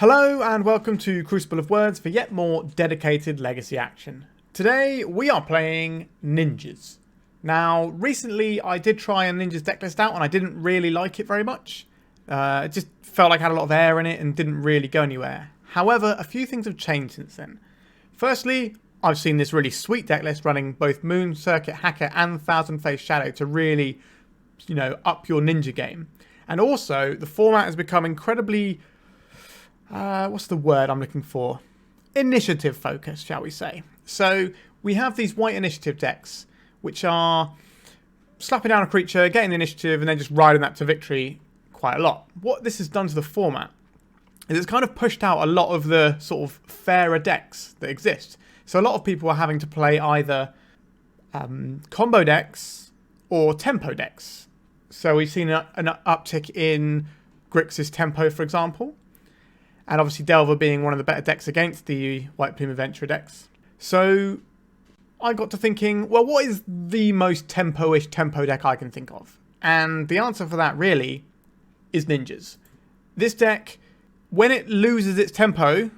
Hello and welcome to Crucible of Words for yet more dedicated legacy action. Today we are playing ninjas. Now recently I did try a ninjas deck list out and I didn't really like it very much. It just felt like it had a lot of air in it and didn't really go anywhere. However, a few things have changed since then. Firstly, I've seen this really sweet deck list running both Moon Circuit Hacker and Thousand Face Shadow to really, up your ninja game. And also the format has become incredibly what's the word I'm looking for? Initiative focused, shall we say. So we have these white initiative decks, which are slapping down a creature, getting the initiative, and then just riding that to victory quite a lot. What this has done to the format is it's kind of pushed out a lot of the sort of fairer decks that exist. So a lot of people are having to play either combo decks or tempo decks. So we've seen an uptick in Grixis Tempo, for example. And obviously Delver being one of the better decks against the White Plume Adventurer decks. So I got to thinking, well, what is the most tempo-ish tempo deck I can think of? And the answer for that really is ninjas. This deck, when it loses its tempo,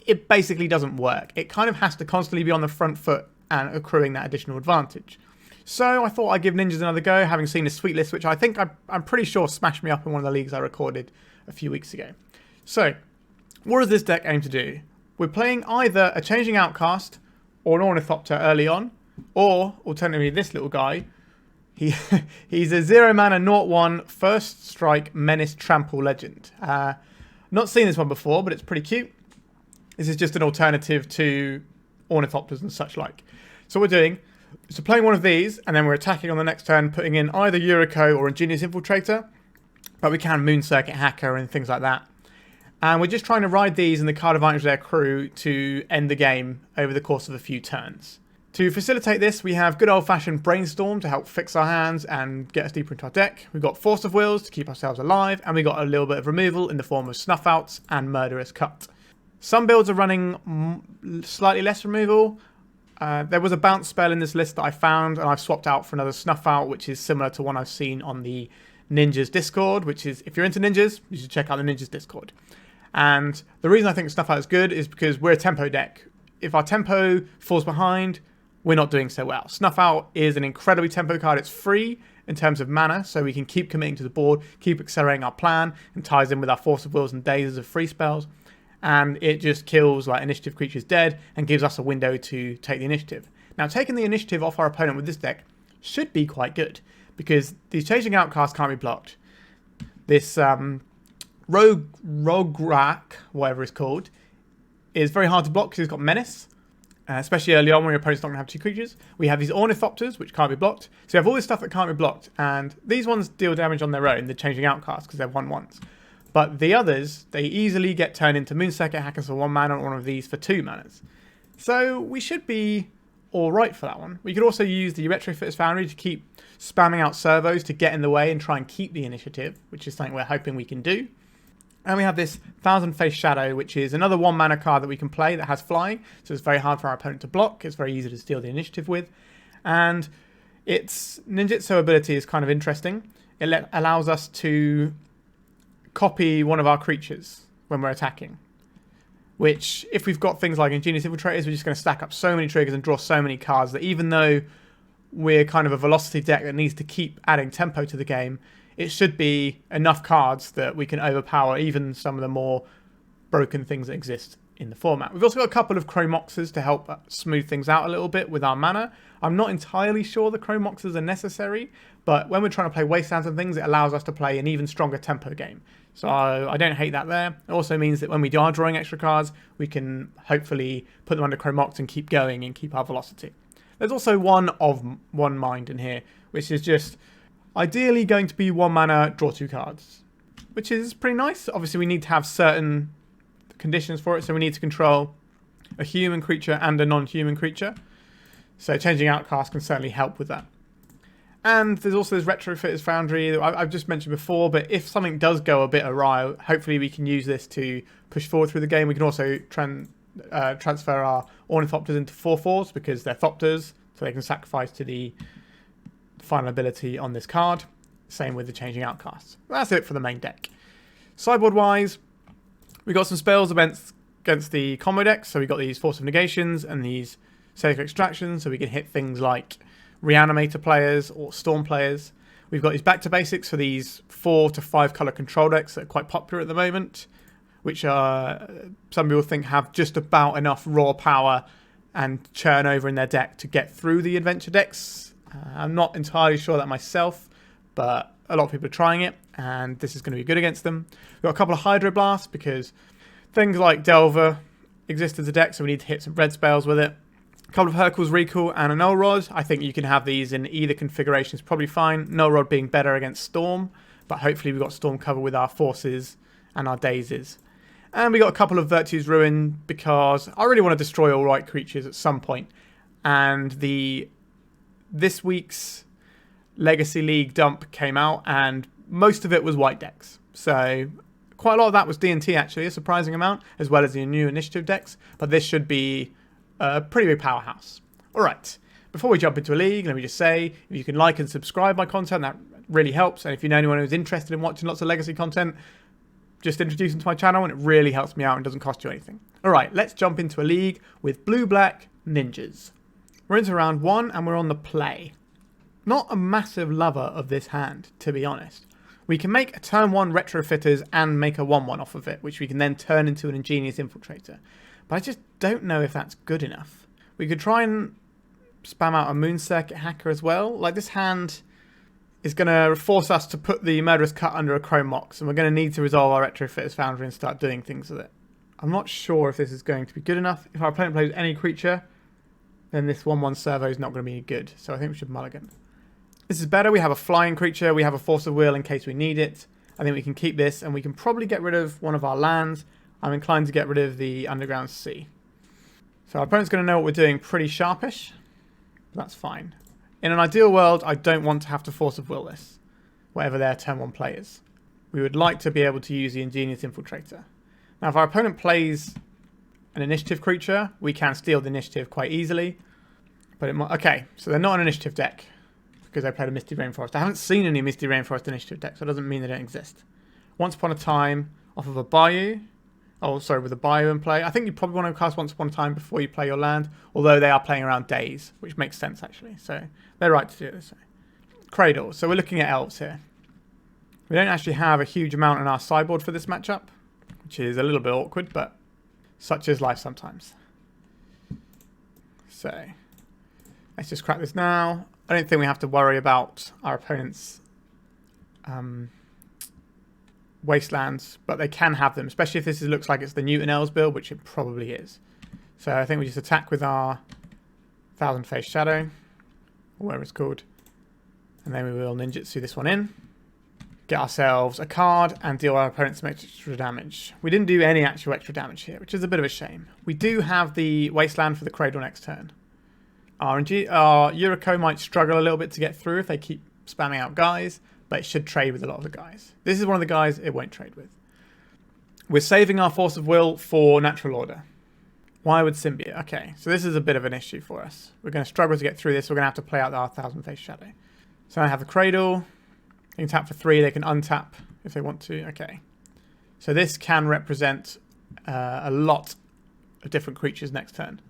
it basically doesn't work. It kind of has to constantly be on the front foot and accruing that additional advantage. So I thought I'd give ninjas another go, having seen a sweet list, which I think I'm pretty sure smashed me up in one of the leagues I recorded a few weeks ago. So what does this deck aim to do? We're playing either a Changeling Outcast or an Ornithopter early on, or alternatively this little guy. He's a 0-mana 0/1 first strike menace trample legend. Not seen this one before, but it's pretty cute. This is just an alternative to Ornithopters and such like. So what we're doing is we're playing one of these, and then we're attacking on the next turn, putting in either Yuriko or Ingenious Infiltrator, but we can Moon Circuit Hacker and things like that. And we're just trying to ride these and the card advantage of their crew to end the game over the course of a few turns. To facilitate this, we have good old-fashioned Brainstorm to help fix our hands and get us deeper into our deck. We've got Force of Wills to keep ourselves alive, and we've got a little bit of removal in the form of Snuff Outs and Murderous Cut. Some builds are running slightly less removal. There was a bounce spell in this list that I found, and I've swapped out for another Snuff Out, which is similar to one I've seen on the Ninjas Discord, which is, if you're into ninjas, you should check out the Ninjas Discord. And the reason I think Snuff Out is good is because we're a tempo deck. If our tempo falls behind, we're not doing so well. Snuff Out is an incredibly tempo card. It's free in terms of mana, so we can keep committing to the board, keep accelerating our plan, and ties in with our Force of Wills and Daze of free spells. And it just kills like initiative creatures dead and gives us a window to take the initiative. Now, taking the initiative off our opponent with this deck should be quite good, because these Changing Outcasts can't be blocked. This Rograkh, whatever it's called, is very hard to block because it's got Menace, especially early on when your opponent's not going to have two creatures. We have these Ornithopters, which can't be blocked. So you have all this stuff that can't be blocked, and these ones deal damage on their own, the Changing Outcasts, because they're 1/1s. But the others, they easily get turned into Moon Circuit Hackers for 1 mana, or one of these for 2 manas. So we should be alright for that one. We could also use the Retrofitter Foundry to keep spamming out servos to get in the way and try and keep the initiative, which is something we're hoping we can do. And we have this Thousand Face Shadow, which is another 1 mana card that we can play that has flying. So it's very hard for our opponent to block. It's very easy to steal the initiative with. And its ninjutsu ability is kind of interesting. It allows us to copy one of our creatures when we're attacking. Which, if we've got things like Ingenious Infiltrators, we're just going to stack up so many triggers and draw so many cards that even though we're kind of a velocity deck that needs to keep adding tempo to the game, it should be enough cards that we can overpower even some of the more broken things that exist in the format. We've also got a couple of Chrome Moxes to help smooth things out a little bit with our mana. I'm not entirely sure the Chrome Moxes are necessary, but when we're trying to play Wastelands and things, it allows us to play an even stronger tempo game. So I don't hate that there. It also means that when we are drawing extra cards, we can hopefully put them under Chrome Mox and keep going and keep our velocity. There's also one mind in here, which is just ideally going to be 1 mana, draw 2 cards, which is pretty nice. Obviously, we need to have certain conditions for it, so we need to control a human creature and a non-human creature. So Changing Outcast can certainly help with that. And there's also this Retrofitter Foundry that I've just mentioned before, but if something does go a bit awry, hopefully we can use this to push forward through the game. We can also transfer our Ornithopters into 4/4s because they're Thopters, so they can sacrifice to the final ability on this card. Same with the Changing Outcasts. That's it for the main deck. Sideboard wise, We got some spells against the combo decks. So we got these Force of Negations and these Safe Extractions, so we can hit things like Reanimator players or Storm players. We've got these Back to Basics for these 4 to 5 color control decks that are quite popular at the moment, which are, some people think have just about enough raw power and churn over in their deck to get through the adventure decks. I'm not entirely sure that myself, but a lot of people are trying it, and this is going to be good against them. We've got a couple of Hydroblasts because things like Delver exist as a deck, so we need to hit some red spells with it. A couple of Hurkyl's Recall and a Null Rod. I think you can have these in either configuration. It's probably fine. Null Rod being better against Storm, but hopefully we've got Storm cover with our Forces and our Dazes. And we got a couple of Virtue's Ruin because I really want to destroy all white creatures at some point. And this week's Legacy League dump came out, and most of it was white decks. So quite a lot of that was D&T actually, a surprising amount, as well as the new initiative decks. But this should be a pretty big powerhouse. All right, before we jump into a league, let me just say, if you can like and subscribe my content, that really helps. And if you know anyone who's interested in watching lots of Legacy content, just introduce them to my channel, and it really helps me out and doesn't cost you anything. All right, let's jump into a league with blue-black ninjas. We're into round 1, and we're on the play. Not a massive lover of this hand, to be honest. We can make a turn 1 Retrofitters and make a 1/1 off of it, which we can then turn into an Ingenious Infiltrator. But I just don't know if that's good enough. We could try and spam out a Moon Circuit Hacker as well. Like, this hand is going to force us to put the Murderous Cut under a Chrome Mox, and we're going to need to resolve our Retrofitter Foundry and start doing things with it. I'm not sure if this is going to be good enough. If our opponent plays any creature, then this 1/1 servo is not going to be good, so I think we should mulligan. This is better. We have a flying creature. We have a Force of Will in case we need it. I think we can keep this, and we can probably get rid of one of our lands. I'm inclined to get rid of the Underground Sea. So our opponent's going to know what we're doing pretty sharpish. That's fine. In an ideal world, I don't want to have to Force of Will this, whatever their turn 1 play is. We would like to be able to use the Ingenious Infiltrator. Now, if our opponent plays an initiative creature, we can steal the initiative quite easily. But it might, okay, so they're not an initiative deck because they played a Misty Rainforest. I haven't seen any Misty Rainforest initiative decks, so it doesn't mean they don't exist. Once Upon a Time off of a Bayou. Oh, sorry, with a Bayou in play. I think you probably want to cast Once Upon a Time before you play your land, although they are playing around Daze, which makes sense actually. So they're right to do it this way. Cradle. So we're looking at elves here. We don't actually have a huge amount in our sideboard for this matchup, which is a little bit awkward, but such is life sometimes. So let's just crack this now. I don't think we have to worry about our opponent's Wastelands, but they can have them, especially if this looks like it's the Newton Elves build, which it probably is. So I think we just attack with our Thousand Face Shadow, or whatever it's called, and then we will ninjutsu this one in, get ourselves a card, and deal our opponent some extra damage. We didn't do any actual extra damage here, which is a bit of a shame. We do have the Wasteland for the Cradle next turn. Our Yuriko might struggle a little bit to get through if they keep spamming out guys, but it should trade with a lot of the guys. This is one of the guys it won't trade with. We're saving our Force of Will for Natural Order. Why would Symbiote? Okay, so this is a bit of an issue for us. We're going to struggle to get through this. We're going to have to play out our Thousand Face Shadow. So I have a Cradle. They can tap for 3. They can untap if they want to. Okay. So this can represent a lot of different creatures next turn.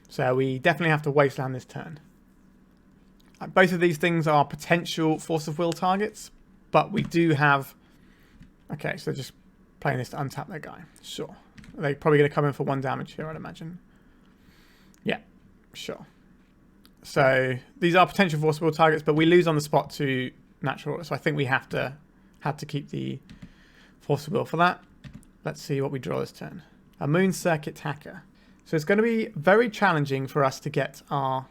So we definitely have to Wasteland this turn. Both of these things are potential Force of Will targets, but we do have... Okay, so just playing this to untap their guy. Sure. They're probably going to come in for 1 damage here, I'd imagine. Yeah, sure. So these are potential Force of Will targets, but we lose on the spot to Natural Order, so I think we had to keep the Force of Will for that. Let's see what we draw this turn. A Moon Circuit Hacker. So it's going to be very challenging for us to get our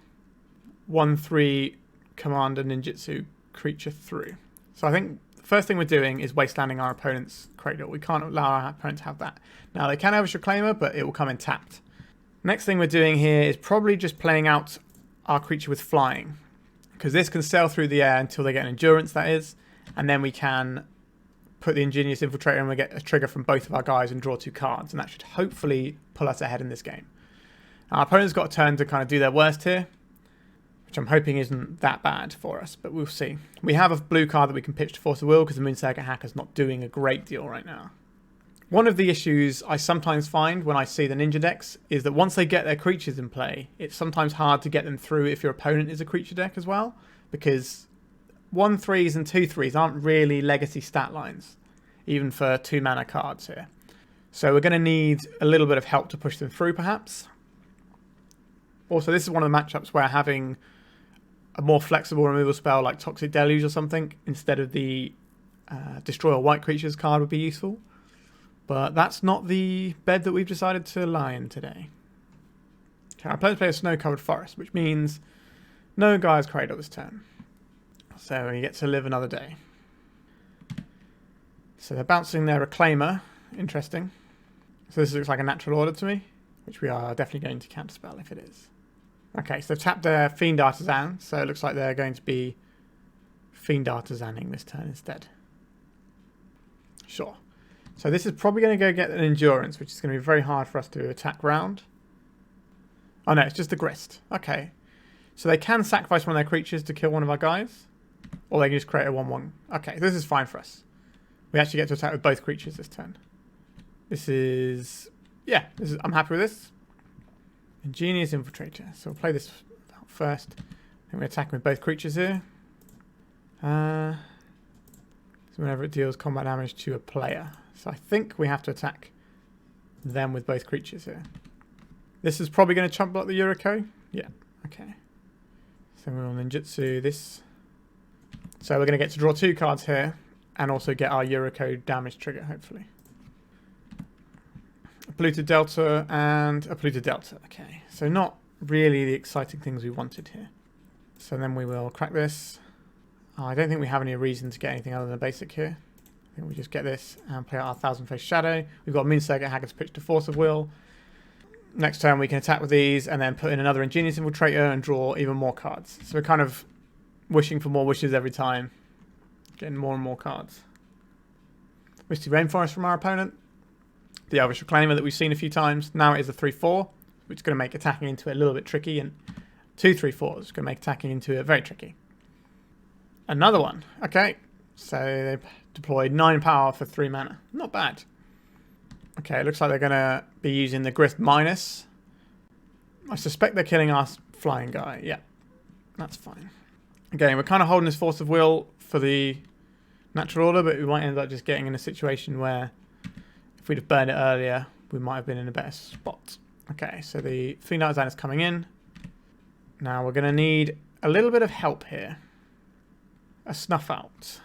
1/3 Commander Ninjutsu creature through. So I think the first thing we're doing is wastelanding our opponent's Cradle. We can't allow our opponent to have that. Now they can have a Reclaimer, but it will come in tapped. Next thing we're doing here is probably just playing out our creature with flying, because this can sail through the air until they get an endurance, that is, and then we can put the Ingenious Infiltrator and we get a trigger from both of our guys and draw 2 cards, and that should hopefully pull us ahead in this game. Our opponent's got a turn to kind of do their worst here, which I'm hoping isn't that bad for us, but we'll see. We have a blue card that we can pitch to Force of Will because the Moon Circuit Hacker's not doing a great deal right now. One of the issues I sometimes find when I see the ninja decks is that once they get their creatures in play, it's sometimes hard to get them through if your opponent is a creature deck as well, because 1/3s and 2/3s aren't really legacy stat lines, even for 2 mana cards here. So we're going to need a little bit of help to push them through, perhaps. Also, this is one of the matchups where having a more flexible removal spell like Toxic Deluge or something instead of the Destroy All White Creatures card would be useful. But that's not the bed that we've decided to lie in today. Okay, our opponents play a Snow-Covered Forest, which means no Gaia's Cradle this turn. So he gets to live another day. So they're bouncing their Reclaimer. Interesting. So this looks like a natural order to me, which we are definitely going to counterspell if it is. Okay, so they've tapped their Fiend Artisan, so it looks like they're going to be Fiend Artisaning this turn instead. Sure. So this is probably going to go get an Endurance, which is going to be very hard for us to attack round. Oh no, it's just the Grist. Okay. So they can sacrifice one of their creatures to kill one of our guys, or they can just create a 1/1. Okay, this is fine for us. We actually get to attack with both creatures this turn. This is... yeah, I'm happy with this. Ingenious Infiltrator. So we'll play this out first. Then we're attacking with both creatures here. So whenever it deals combat damage to a player. So I think we have to attack them with both creatures here. This is probably going to chump block the Yuriko. Yeah, okay. So we'll ninjutsu this. So we're going to get to draw 2 cards here and also get our Yuriko damage trigger, hopefully. A Polluted Delta and a Polluted Delta. Okay, so not really the exciting things we wanted here. So then we will crack this. I don't think we have any reason to get anything other than a basic here. I think we just get this and play out our Thousand Face Shadow. We've got Moonsacre, Haggard's Pitch to Force of Will. Next turn we can attack with these and then put in another Ingenious Infiltrator and draw even more cards. So we're kind of wishing for more wishes every time. Getting more and more cards. Misty Rainforest from our opponent. The Elvish Reclaimer that we've seen a few times. Now it is a 3/4, which is going to make attacking into it a little bit tricky. And 2 3/4s is going to make attacking into it very tricky. Another one. Okay. So they've deployed 9 power for 3 mana. Not bad. Okay, it looks like they're going to be using the Grist minus. I suspect they're killing our flying guy. Yeah, that's fine. Again, we're kind of holding this Force of Will for the natural order, but we might end up just getting in a situation where if we'd have burned it earlier, we might have been in a better spot. Okay, so the Fiend Artisan is coming in. Now we're going to need a little bit of help here. A Snuff Out.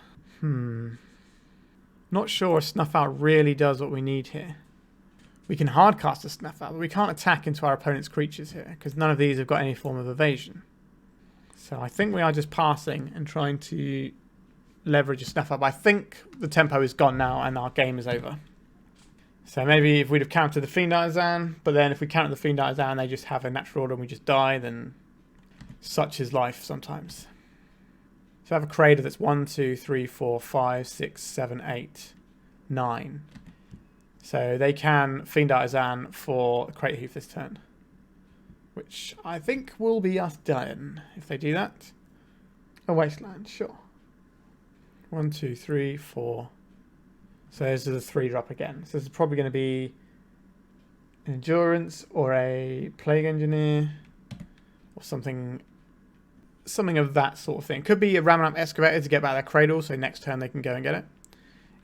Not sure a Snuff Out really does what we need here. We can hardcast a Snuff Out, but we can't attack into our opponent's creatures here because none of these have got any form of evasion. So I think we are just passing and trying to leverage a Snuff Out. But I think the tempo is gone now and our game is over. So maybe if we'd have countered the Fiend Artisan, but then if we counter the Fiend Artisan, they just have a natural order and we just die, then such is life sometimes. So I have a Crater that's 1, 2, 3, 4, 5, 6, 7, 8, 9. So they can Fiend Artisan for Crater Heath this turn. Which I think will be us done if they do that. A Wasteland, sure. 1, 2, 3, 4. So this is a 3-drop again. So this is probably going to be an Endurance or a Plague Engineer or something of that sort of thing. Could be a Ramanap Excavator to get back their Cradle, so next turn they can go and get it.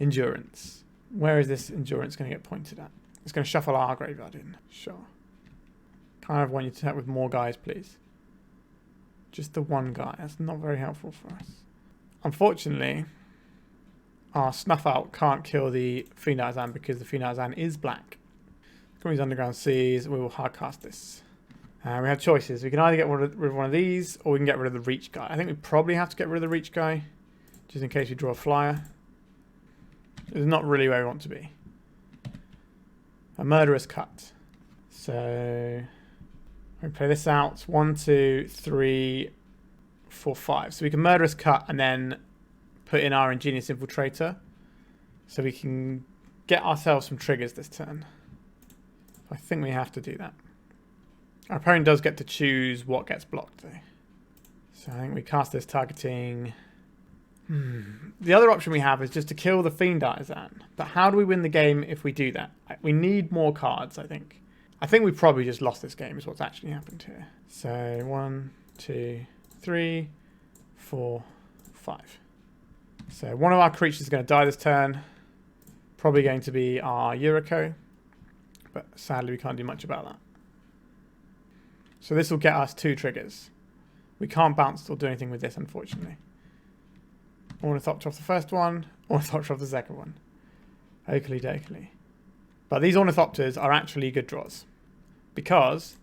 Endurance. Where is this Endurance going to get pointed at? It's going to shuffle our graveyard in. Sure. Kind of want you to attack with more guys, please. Just the one guy. That's not very helpful for us. Unfortunately, our Snuff Out can't kill the Fiend Artisan because the Fiend Artisan is black. Come these Underground Seas. We will hardcast this. We have choices. We can either get rid of one of these or we can get rid of the Reach guy. I think we probably have to get rid of the Reach guy just in case we draw a flyer. It's not really where we want to be. A Murderous Cut. So we play this out. 1, 2, 3, 4, 5. So we can Murderous Cut and then put in our Ingenious Infiltrator. So we can get ourselves some triggers this turn. I think we have to do that. Our opponent does get to choose what gets blocked though. So I think we cast this targeting... The other option we have is just to kill the Fiend Artisan. But how do we win the game if we do that? We need more cards, I think. I think we probably just lost this game is what's actually happened here. So 1, 2, 3, 4, 5. So one of our creatures is going to die this turn. Probably going to be our Yuriko. But sadly we can't do much about that. So this will get us 2 triggers. We can't bounce or do anything with this, unfortunately. Ornithopter off the first one, Ornithopter off the second one. Okely dokely. But these Ornithopters are actually good draws. Because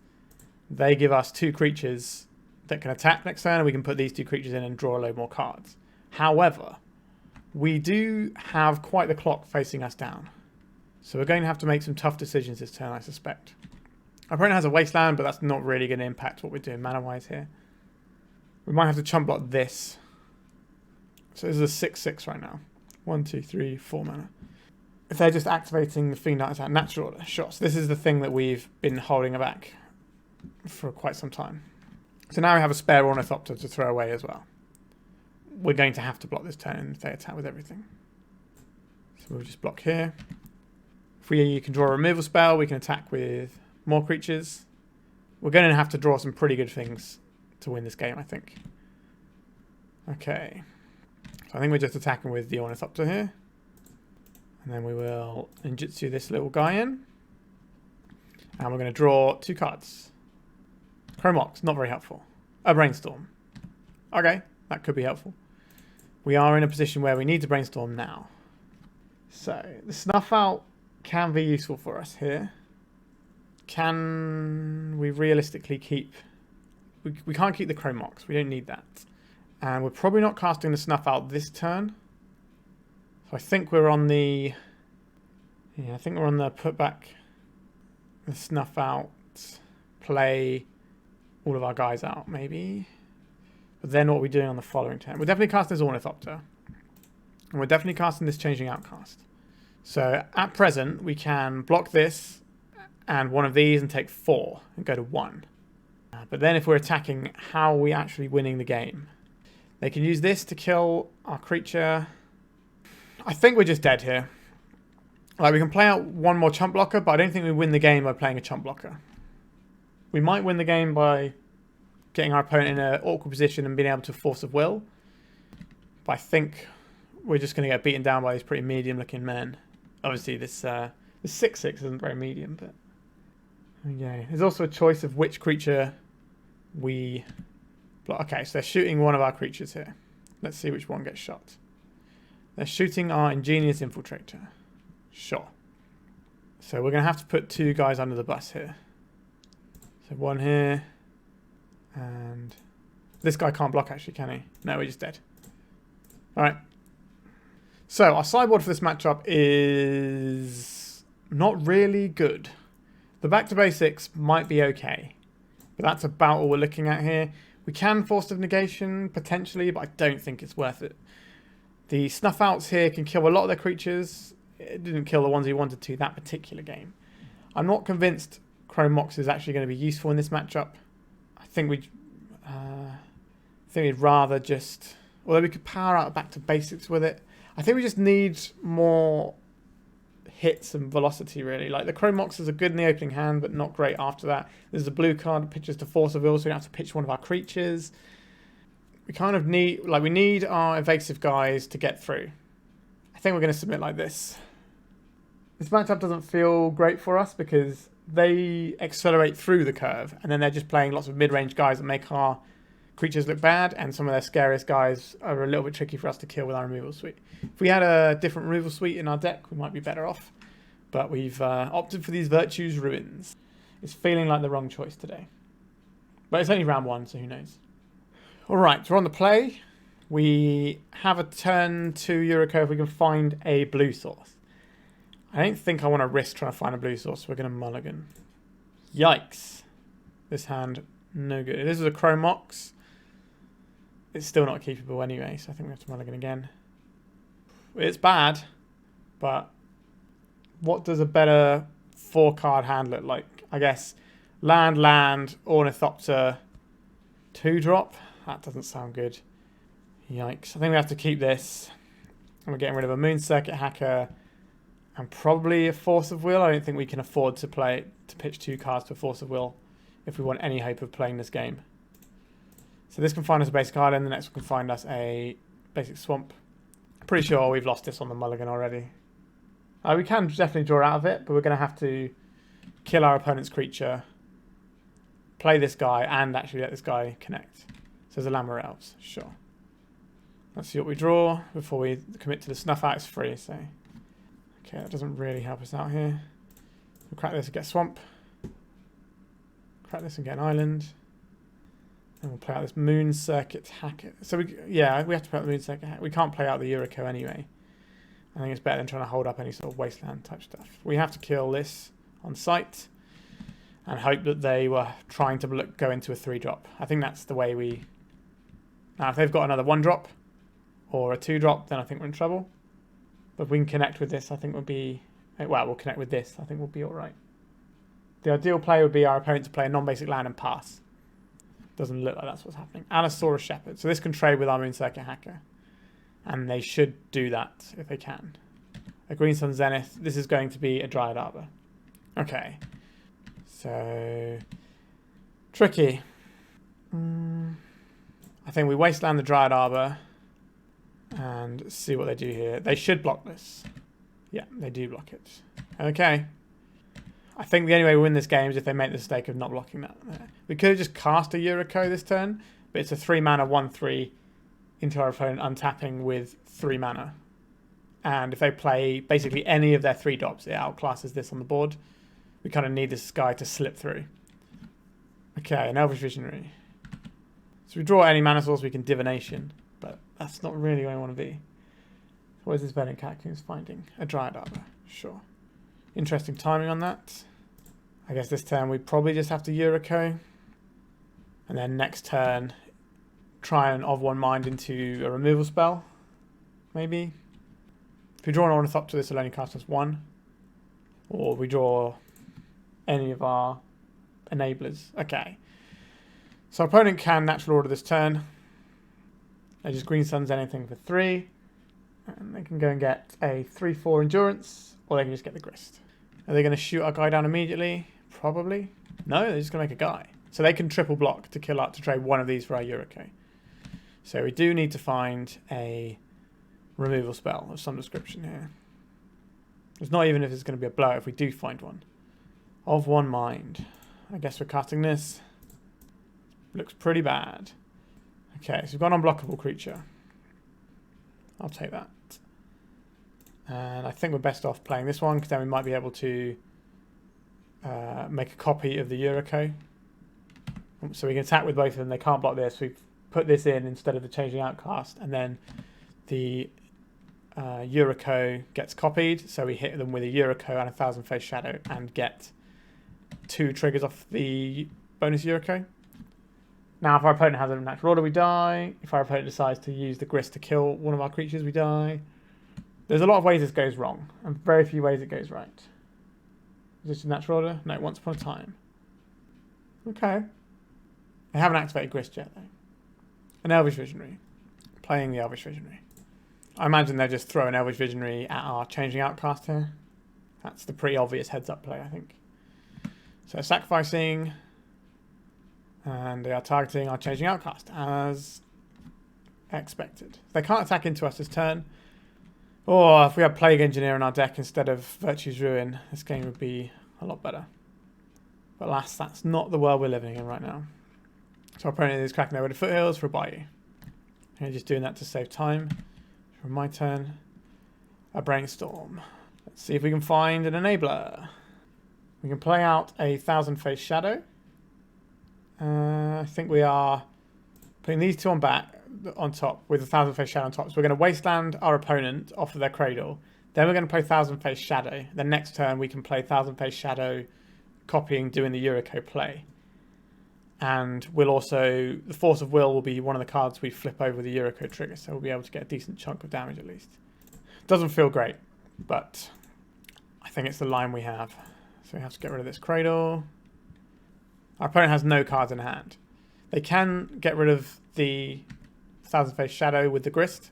they give us 2 creatures that can attack next turn, and we can put these 2 creatures in and draw a load more cards. However, we do have quite the clock facing us down. So we're going to have to make some tough decisions this turn, I suspect. Our opponent has a Wasteland, but that's not really going to impact what we're doing mana-wise here. We might have to chump block this. So this is a 6/6 right now. 1, 2, 3, 4 mana. If they're just activating the Fiend Artisan natural order, sure. So this is the thing that we've been holding back for quite some time. So now we have a spare Ornithopter to throw away as well. We're going to have to block this turn if they attack with everything. So we'll just block here. If we can draw a removal spell, we can attack with more creatures. We're going to have to draw some pretty good things to win this game, I think. Okay. So I think we're just attacking with the Ornithopter here. And then we will ninjutsu this little guy in. And we're going to draw 2 cards. Chrome Mox, not very helpful. A Brainstorm. Okay, that could be helpful. We are in a position where we need to Brainstorm now. So, the Snuff Out can be useful for us here. Can we realistically keep... We can't keep the Chrome Mox. We don't need that. And we're probably not casting the Snuff Out this turn. So I think we're on the... Yeah, I think we're on the put back the Snuff Out, play all of our guys out, maybe. But then what are we doing on the following turn? We're definitely casting this Ornithopter. And we're definitely casting this Changeling Outcast. So at present, we can block this and one of these and take 4 and go to 1. But then if we're attacking, how are we actually winning the game? They can use this to kill our creature. I think we're just dead here. Like, we can play out one more chump blocker, but I don't think we win the game by playing a chump blocker. We might win the game by getting our opponent in an awkward position and being able to force of will. But I think we're just going to get beaten down by these pretty medium-looking men. Obviously, this 6/6 isn't very medium, but... Okay, there's also a choice of which creature we... Okay, so they're shooting one of our creatures here. Let's see which one gets shot. They're shooting our Ingenious Infiltrator. Sure. So we're going to have to put 2 guys under the bus here. So 1 here. And this guy can't block actually, can he? No, we're just dead. Alright. So our sideboard for this matchup is not really good. The back to basics might be okay. But that's about all we're looking at here. We can Force of Negation, potentially, but I don't think it's worth it. The Snuff Outs here can kill a lot of their creatures. It didn't kill the ones he wanted to that particular game. I'm not convinced Chrome Mox is actually going to be useful in this matchup. I think we'd rather just... Although we could power out back to basics with it. I think we just need more hits and velocity, really. Like, the Chrome Moxes are good in the opening hand, but not great after that. There's a blue card that pitches to Force of Will, so we have to pitch one of our creatures. We kind of need... Like, we need our evasive guys to get through. I think we're going to submit like this. This matchup doesn't feel great for us because they accelerate through the curve, and then they're just playing lots of mid-range guys that make our creatures look bad, and some of their scariest guys are a little bit tricky for us to kill with our removal suite. If we had a different removal suite in our deck, we might be better off. But we've opted for these Virtue's Ruins. It's feeling like the wrong choice today. But it's only round 1, so who knows. Alright, we're on the play. We have a turn to Yuriko if we can find a blue source. I don't think I want to risk trying to find a blue source, so we're going to mulligan. Yikes. This hand, no good. This is a Chrome Mox. It's still not keepable anyway, so I think we have to mulligan again. It's bad, but what does a better 4-card hand look like? I guess land, Ornithopter, 2-drop. That doesn't sound good. Yikes. I think we have to keep this. And we're getting rid of a Moon Circuit Hacker and probably a Force of Will. I don't think we can afford to pitch 2 cards to a Force of Will if we want any hope of playing this game. So this can find us a basic island. The next one can find us a basic swamp. Pretty sure we've lost this on the mulligan already. We can definitely draw out of it, but we're going to have to kill our opponent's creature, play this guy, and actually let this guy connect. So there's a Lammer Elves, sure. Let's see what we draw before we commit to the Snuff Out. It's free, so... Okay, that doesn't really help us out here. We'll crack this and get Swamp. Crack this and get an island. And we'll play out this Moon Circuit Hacker. So, we have to play out the Moon Circuit Hacker. We can't play out the Yuriko anyway. I think it's better than trying to hold up any sort of Wasteland type stuff. We have to kill this on sight and hope that they were trying to go into a 3-drop. I think that's the way we... Now, if they've got another 1-drop or a 2-drop, then I think we're in trouble. But if we can connect with this, I think we'll be... Well, we'll connect with this. I think we'll be all right. The ideal play would be our opponent to play a non-basic land and pass. Doesn't look like that's what's happening. Allosaurus Shepherd. So this can trade with our Moon Circuit Hacker. And they should do that if they can. A Green Sun Zenith. This is going to be a Dryad Arbor. Okay. So... Tricky. I think we Wasteland the Dryad Arbor. And see what they do here. They should block this. Yeah, they do block it. Okay. I think the only way we win this game is if they make the mistake of not blocking that. We could have just cast a Yuriko this turn. But it's a 3-mana 1/3 into our opponent untapping with 3 mana. And if they play basically any of their 3-drops, it outclasses this on the board. We kind of need this guy to slip through. Okay, an Elvish Visionary. So we draw any mana source, we can Divination. But that's not really where I want to be. What is this Verdant Catacombs finding? A Dryad Arbor. Sure. Interesting timing on that. I guess this turn we probably just have to Yuriko. And then next turn, try and of one mind into a removal spell. Maybe. If we draw an Ornithopter, this will only cost us 1. Or we draw any of our enablers. Okay. So our opponent can natural order this turn. They just Green Suns anything for 3. And they can go and get a 3/4 Endurance. Or they can just get the Grist. Are they going to shoot our guy down immediately? Probably. No, they're just going to make a guy. So they can triple block to kill out to trade one of these for our Yuriko. So we do need to find a removal spell of some description here. It's not even if it's going to be a blow if we do find one. Of one mind. I guess we're casting this. Looks pretty bad. Okay, so we've got an unblockable creature. I'll take that. And I think we're best off playing this one because then we might be able to make a copy of the Yuriko. So we can attack with both of them. They can't block this. We put this in instead of the Changeling Outcast, and then the Yuriko gets copied. So we hit them with a Yuriko and a Thousand Face Shadow and get 2 triggers off the bonus Yuriko. Now, if our opponent has a natural order, we die. If our opponent decides to use the Grist to kill one of our creatures, we die. There's a lot of ways this goes wrong, and very few ways it goes right. Is this a natural order? No, once upon a time. Okay. They haven't activated Grist yet, though. An Elvish Visionary. Playing the Elvish Visionary. I imagine they'll just throw an Elvish Visionary at our Changeling Outcast here. That's the pretty obvious heads-up play, I think. So sacrificing... And they are targeting our Changeling Outcast as expected. They can't attack into us this turn. Or if we had Plague Engineer in our deck instead of Virtue's Ruin, this game would be a lot better. But alas, that's not the world we're living in right now. So our opponent is cracking their way to foothills for a Bayou. And just doing that to save time. For my turn, a Brainstorm. Let's see if we can find an enabler. We can play out a Thousand Face Shadow. I think we are putting these two on top with a Thousand Face Shadow on top. So we're going to Wasteland our opponent off of their Cradle. Then we're going to play Thousand Face Shadow. The next turn we can play Thousand Face Shadow, copying, doing the Yuriko play. And we'll also, the Force of Will be one of the cards we flip over the Yuriko trigger. So we'll be able to get a decent chunk of damage at least. Doesn't feel great, but I think it's the line we have. So we have to get rid of this Cradle. Our opponent has no cards in hand. They can get rid of the Thousand Face Shadow with the Grist.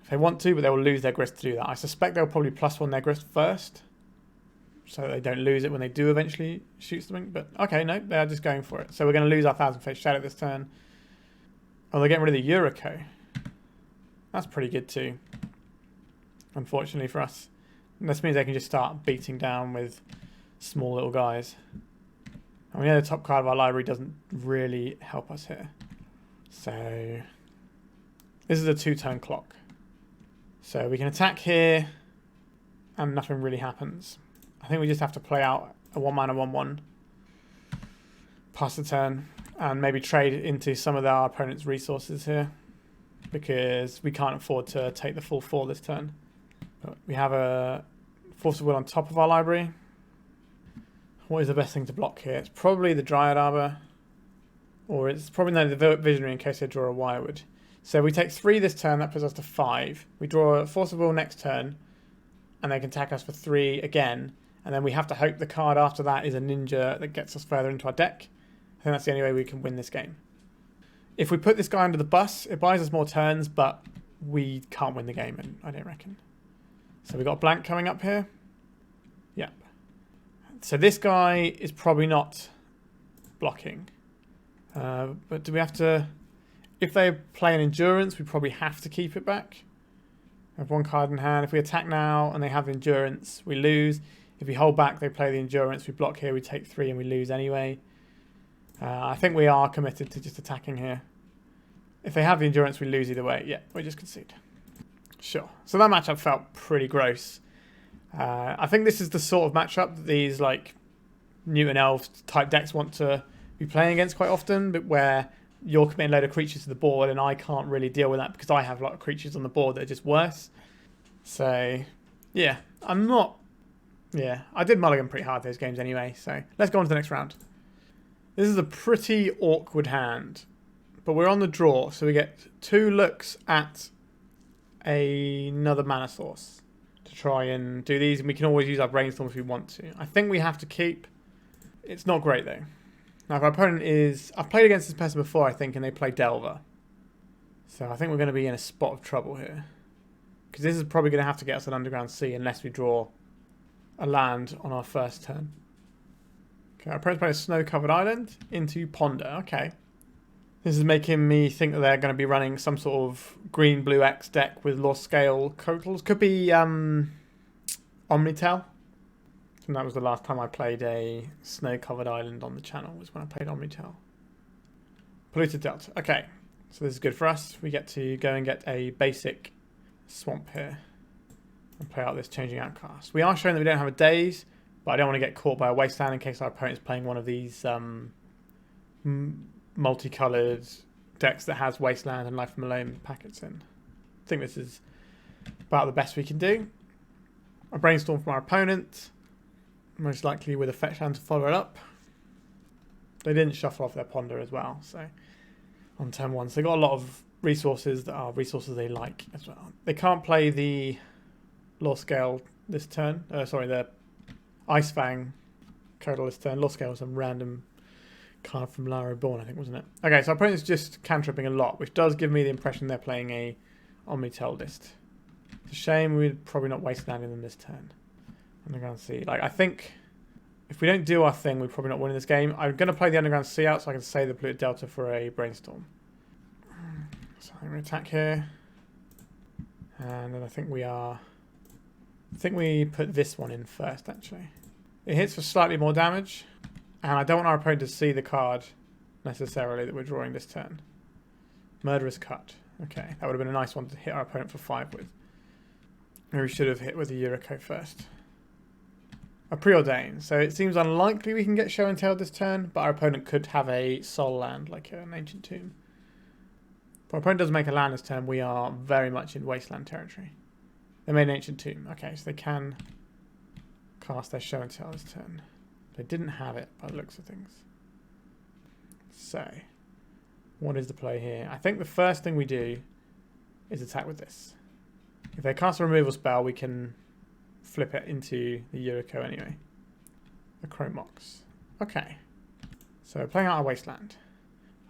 If they want to, but they will lose their Grist to do that. I suspect they'll probably +1 their Grist first, so they don't lose it when they do eventually shoot something. But okay, no, they're just going for it. So we're going to lose our Thousand Face Shadow this turn. Oh, they're getting rid of the Yuriko. That's pretty good too, unfortunately for us. And this means they can just start beating down with small little guys. And we know the top card of our library doesn't really help us here. So this is a 2-turn clock. So we can attack here and nothing really happens. I think we just have to play out a 1-mana 1/1, pass the turn, and maybe trade into some of our opponent's resources here, because we can't afford to take the full 4 this turn. But we have a Force of Will on top of our library. What is the best thing to block here? It's probably the Dryad Arbor, or it's probably the Visionary in case they draw a Wirewood. So we take 3 this turn, that puts us to 5. We draw a Force of Will next turn, and they can attack us for 3 again. And then we have to hope the card after that is a ninja that gets us further into our deck. I think that's the only way we can win this game. If we put this guy under the bus, it buys us more turns, but we can't win the game, and I don't reckon. So we've got a blank coming up here. Yep. So this guy is probably not blocking. But do we have to... If they play an Endurance, we probably have to keep it back. We have 1 card in hand. If we attack now and they have Endurance, we lose. If we hold back, they play the Endurance. We block here, we take 3 and we lose anyway. I think we are committed to just attacking here. If they have the Endurance, we lose either way. Yeah, we just concede. Sure. So that matchup felt pretty gross. I think this is the sort of matchup that these like Mutant Elf type decks want to be playing against quite often, but where you're committing a load of creatures to the board and I can't really deal with that because I have a lot of creatures on the board that are just worse. So, yeah, I'm not... Yeah, I did mulligan pretty hard those games anyway, so let's go on to the next round. This is a pretty awkward hand, but we're on the draw, so we get 2 looks at another mana source to try and do these, and we can always use our Brainstorm if we want to. I think we have to keep... It's not great, though. Now, if our opponent is... I've played against this person before, I think, and they play Delver. So I think we're going to be in a spot of trouble here. Because this is probably going to have to get us an Underground Sea unless we draw a land on our first turn. Okay, our opponent's playing a Snow-Covered Island into Ponder. Okay. This is making me think that they're going to be running some sort of green-blue X deck with Lost Scale Cotals. Could be Omnitel. And that was the last time I played a Snow-Covered Island on the channel, was when I played Omnitel. Polluted Delta. Okay, so this is good for us. We get to go and get a basic swamp here and play out this Changing Outcast. We are showing that we don't have a Daze, but I don't want to get caught by a Wasteland in case our opponent's playing one of these multicoloured decks that has Wasteland and Life from Malone packets in. I think this is about the best we can do. A Brainstorm from our opponent, most likely with a fetch land to follow it up. They didn't shuffle off their Ponder as well, so on turn 1. So they got a lot of resources that are resources they like as well. They can't play the Lost Scale this turn. The Ice Fang Codal this turn. Lost Scale was some random card from Lara Born, I think, wasn't it? Okay, so our opponent's just cantripping a lot, which does give me the impression they're playing a Omnitel list. It's a shame we're probably not Wastelanding them this turn. Underground Sea. Like, I think if we don't do our thing, we're probably not winning this game. I'm going to play the Underground Sea out so I can save the Polluted Delta for a Brainstorm. So I'm going to attack here. And then I think we are... I think we put this one in first, actually. It hits for slightly more damage. And I don't want our opponent to see the card, necessarily, that we're drawing this turn. Murderous Cut. Okay, that would have been a nice one to hit our opponent for 5 with. Maybe we should have hit with the Yuriko first. A Preordain. So it seems unlikely we can get Show and Tell this turn, but our opponent could have a Soul Land, like an Ancient Tomb. If our opponent doesn't make a land this turn, we are very much in Wasteland territory. They made an Ancient Tomb. Okay, so they can cast their Show and Tell this turn. They didn't have it by the looks of things. So, what is the play here? I think the first thing we do is attack with this. If they cast a removal spell, we can flip it into the Yuriko anyway. A Chrome Mox. Okay. So playing out our Wasteland.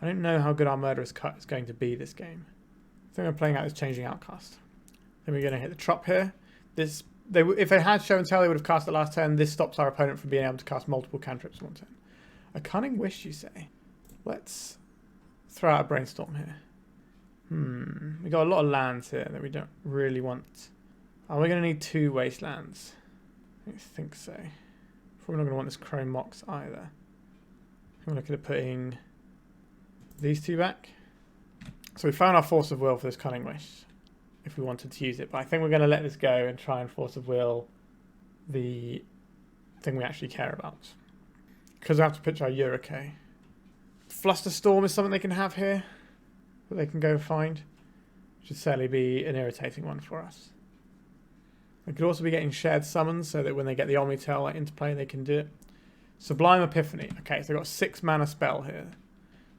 I don't know how good our Murderous Cut is going to be this game. think we're playing out this Changeling Outcast. Then we're going to hit the Trop here. If they had show and tell, they would have cast it last turn. This stops our opponent from being able to cast multiple cantrips one turn. A Cunning Wish, you say? Let's throw out a Brainstorm here. We got a lot of lands here that we don't really want. Are we going to need 2 Wastelands? I don't think so. Probably not going to want this Chrome Mox either. I'm looking at putting these 2 back. So we found our Force of Will for this Cunning Wish, if we wanted to use it. But I think we're going to let this go and try and Force of Will the thing we actually care about. Because we have to pitch our Yuriko. Flusterstorm is something they can have here that they can go find. Should certainly be an irritating one for us. They could also be getting shared summons so that when they get the Omnitail into play, they can do it. Sublime Epiphany. Okay, so they've got 6 mana spell here.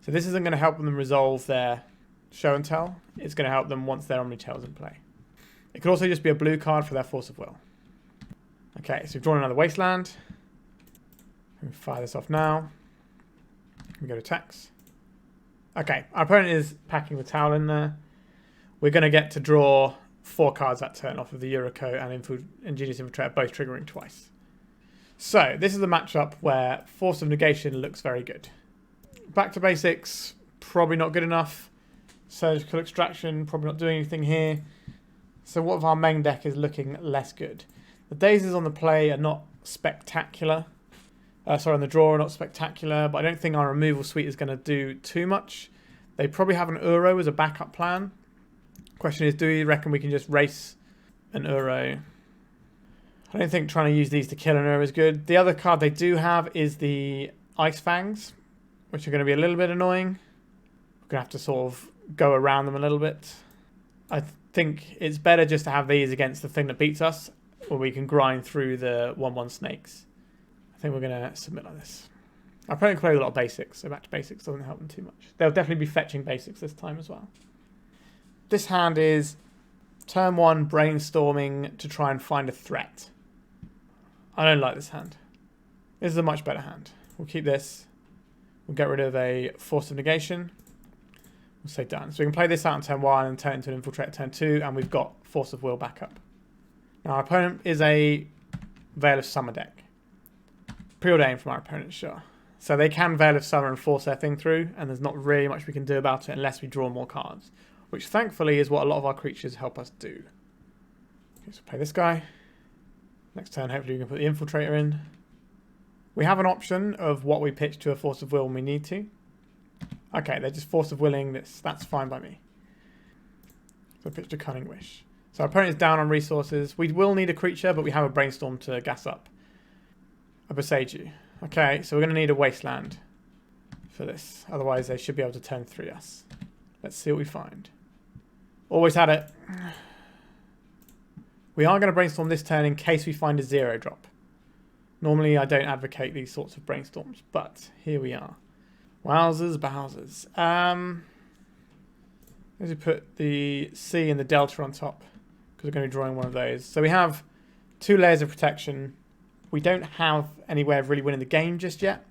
So this isn't going to help them resolve their show and tell. It's going to help them once their Omnitail's in play. It could also just be a blue card for their Force of Will. Okay, so we've drawn another Wasteland. We fire this off now. We go to attacks. Okay, our opponent is packing the towel in there. We're going to get to draw 4 cards that turn off of the Yuriko and Ingenious Infiltrator, both triggering twice. So, this is a matchup where Force of Negation looks very good. Back to basics, probably not good enough. Surgical Extraction, probably not doing anything here. So what if our main deck is looking less good? The Dazes on the play are not spectacular. On the draw are not spectacular, but I don't think our removal suite is going to do too much. They probably have an Uro as a backup plan. Question is, do you reckon we can just race an Uro? I don't think trying to use these to kill an Uro is good. The other card they do have is the Ice Fangs, which are going to be a little bit annoying. We're going to have to sort of go around them a little bit. I think it's better just to have these against the thing that beats us, or we can grind through the 1/1 snakes. I think we're going to submit like this. Our opponent plays a lot of basics, so back to basics doesn't help them too much. They'll definitely be fetching basics this time as well. This hand is turn 1 brainstorming to try and find a threat. I don't like this hand. This is a much better hand. We'll keep this. We'll get rid of a Force of Negation. We'll say done. So we can play this out on turn 1 and turn into an Infiltrator turn 2, and we've got Force of Will backup. Now our opponent is a Veil of Summer deck. Preordained from our opponent, sure. So they can Veil of Summer and force their thing through, and there's not really much we can do about it unless we draw more cards, which thankfully is what a lot of our creatures help us do. Okay, so play this guy. Next turn, hopefully we can put the Infiltrator in. We have an option of what we pitch to a Force of Will when we need to. Okay, they're just Force of Willing this. That's fine by me. So pitch to Cunning Wish. So our opponent is down on resources. We will need a creature, but we have a Brainstorm to gas up. A Boseiju. Okay, so we're going to need a Wasteland for this. Otherwise, they should be able to turn 3 us. Let's see what we find. Always had it. We are going to Brainstorm this turn in case we find a 0-drop. Normally, I don't advocate these sorts of Brainstorms, but here we are. Wowzers, Bowsers. Let's put the C and the Delta on top, because we're going to be drawing one of those. So we have 2 layers of protection. We don't have any way of really winning the game just yet,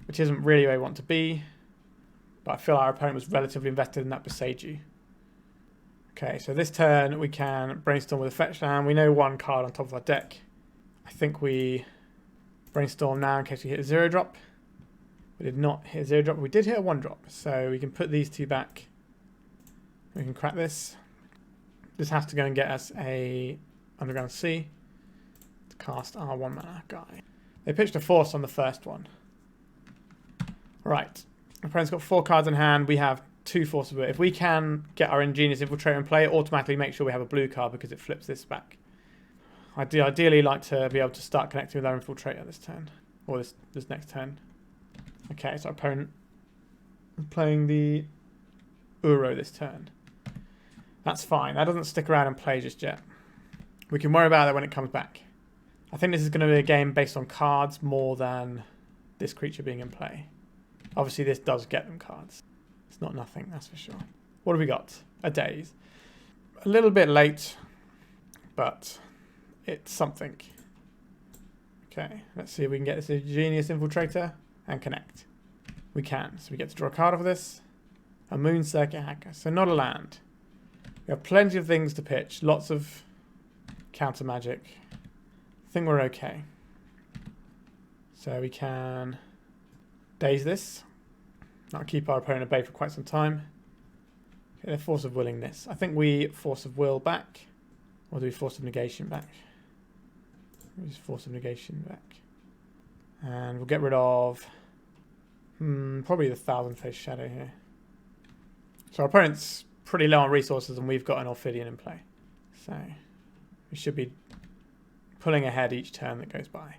which isn't really where we want to be. But I feel our opponent was relatively invested in that Boseiju. Okay, so this turn we can Brainstorm with a fetch land. We know 1 card on top of our deck. I think we Brainstorm now in case we hit a 0-drop. We did not hit a 0-drop. We did hit a 1-drop. So we can put these 2 back. We can crack this. This has to go and get us a Underground Sea. Cast our 1 mana guy. They pitched a Force on the first one. Right. Our opponent's got 4 cards in hand. We have 2 Force of Will. If we can get our Ingenious Infiltrator in play, automatically make sure we have a blue card because it flips this back. I'd ideally like to be able to start connecting with our Infiltrator this turn. Or this next turn. Okay, so our opponent is playing the Uro this turn. That's fine. That doesn't stick around and play just yet. We can worry about that when it comes back. I think this is going to be a game based on cards more than this creature being in play. Obviously, this does get them cards. It's not nothing, that's for sure. What have we got? A Daze. A little bit late, but it's something. Okay, let's see if we can get this Ingenious Infiltrator and connect. We can. So we get to draw a card off of this. A Moon Circuit Hacker. So not a land. We have plenty of things to pitch. Lots of counter magic. I think we're okay. So we can Daze this. That'll keep our opponent at bay for quite some time. Okay, they're Force of Willingness. I think we Force of Will back. Or do we Force of Negation back? We'll just Force of Negation back. And we'll get rid of probably the Thousand Face Shadow here. So our opponent's pretty low on resources and we've got an Ophidian in play. So we should be pulling ahead each turn that goes by.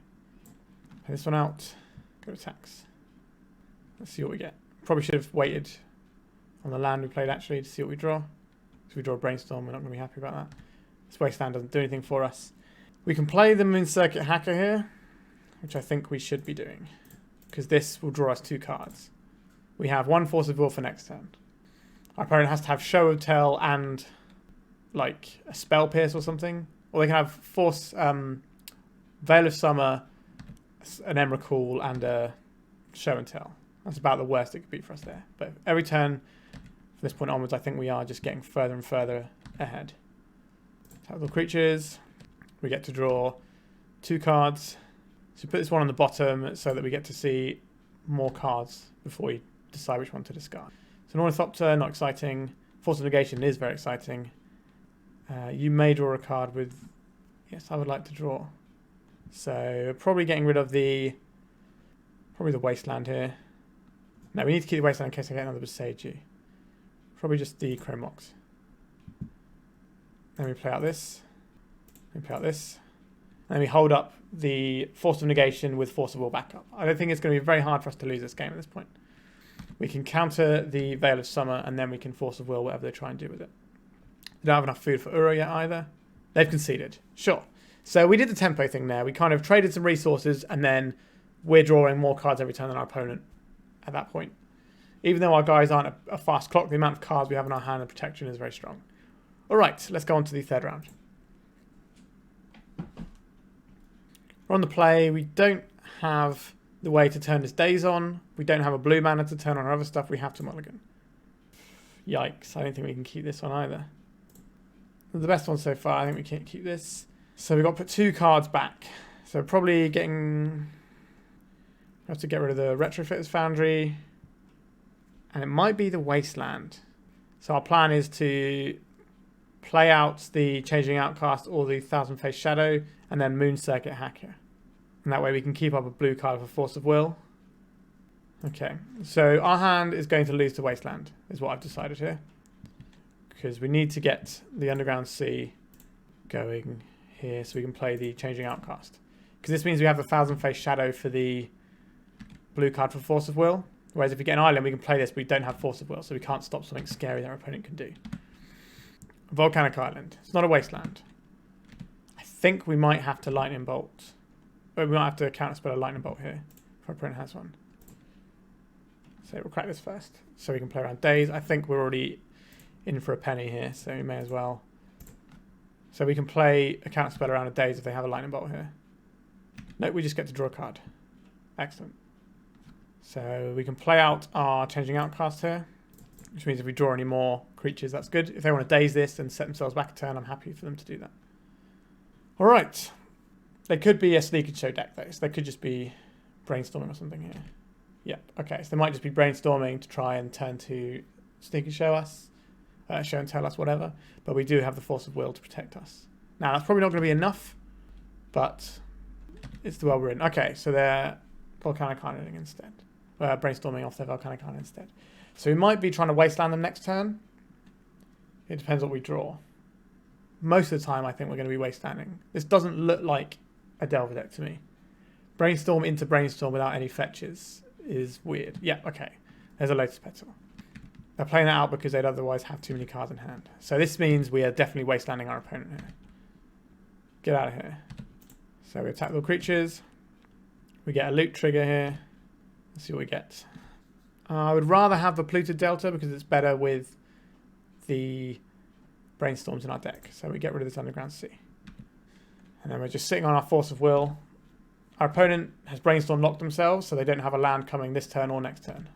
Play this one out. Go to attacks. Let's see what we get. Probably should have waited on the land we played actually to see what we draw. So we draw a Brainstorm, we're not going to be happy about that. This Wasteland doesn't do anything for us. We can play the Moon Circuit Hacker here, which I think we should be doing. Because this will draw us 2 cards. We have 1 Force of Will for next turn. Our opponent has to have Show of Tell and like a Spell Pierce or something. Or they can have Force, Veil of Summer, an Emrakul, and a Show and Tell. That's about the worst it could be for us there. But every turn from this point onwards, I think we are just getting further and further ahead. Tap the creatures. We get to draw 2 cards. So put this one on the bottom so that we get to see more cards before we decide which one to discard. So an Ornithopter, not exciting. Force of Negation is very exciting. You may draw a card with... Yes, I would like to draw. So probably getting rid of the... Probably the Wasteland here. No, we need to keep the Wasteland in case I get another Besage. Probably just the Chrome Mox. Then we play out this. We play out this. And then we hold up the Force of Negation with Force of Will backup. I don't think it's going to be very hard for us to lose this game at this point. We can counter the Veil of Summer and then we can Force of Will whatever they try and do with it. We don't have enough food for Uro yet either. They've conceded. Sure. So we did the tempo thing there. We kind of traded some resources and then we're drawing more cards every turn than our opponent at that point. Even though our guys aren't a fast clock, the amount of cards we have in our hand and protection is very strong. All right, let's go on to the third round. We're on the play. We don't have the way to turn this Daze on. We don't have a blue mana to turn on our other stuff. We have to mulligan. Yikes, I don't think we can keep this one either. The best one so far, I think we can't keep this. So we've got to put 2 cards back. So probably getting... We have to get rid of the Retrofitter Foundry. And it might be the Wasteland. So our plan is to play out the Changeling Outcast or the Thousand Face Shadow and then Moon Circuit Hacker. And that way we can keep up a blue card for Force of Will. Okay, so our hand is going to lose to Wasteland, is what I've decided here. Because we need to get the Underground Sea going here so we can play the Changing Outcast. Because this means we have the Thousand Face Shadow for the blue card for Force of Will. Whereas if we get an island, we can play this, but we don't have Force of Will, so we can't stop something scary that our opponent can do. A Volcanic Island. It's not a Wasteland. I think we might have to Lightning Bolt. But we might have to counterspell a Lightning Bolt here if our opponent has one. So we'll crack this first, so we can play around Daze. I think we're already in for a penny here, so we may as well. So we can play a counterspell around a Daze if they have a Lightning Bolt here. Nope, we just get to draw a card. Excellent. So we can play out our Changing Outcast here, which means if we draw any more creatures, that's good. If they want to Daze this and set themselves back a turn, I'm happy for them to do that. All right. They could be a Sneak and Show deck, though. So they could just be Brainstorming or something here. Yep. Okay, so they might just be Brainstorming to try and turn to Sneak and Show us, Show and Tell us, whatever. But we do have the Force of Will to protect us. Now, that's probably not going to be enough, but it's the world we're in. Okay, so they're Volcanic Islanding instead. Brainstorming off their Volcanic Island instead. So we might be trying to Wasteland them next turn. It depends what we draw. Most of the time, I think we're going to be Wastelanding. This doesn't look like a Delver deck to me. Brainstorm into Brainstorm without any fetches is weird. Yeah, okay. There's a Lotus Petal. They're playing that out because they'd otherwise have too many cards in hand. So this means we are definitely Wastelanding our opponent here. Get out of here. So we attack little creatures. We get a loot trigger here. Let's see what we get. I would rather have the Polluted Delta because it's better with the Brainstorms in our deck. So we get rid of this Underground Sea. And then we're just sitting on our Force of Will. Our opponent has Brainstorm locked themselves, so they don't have a land coming this turn or next turn.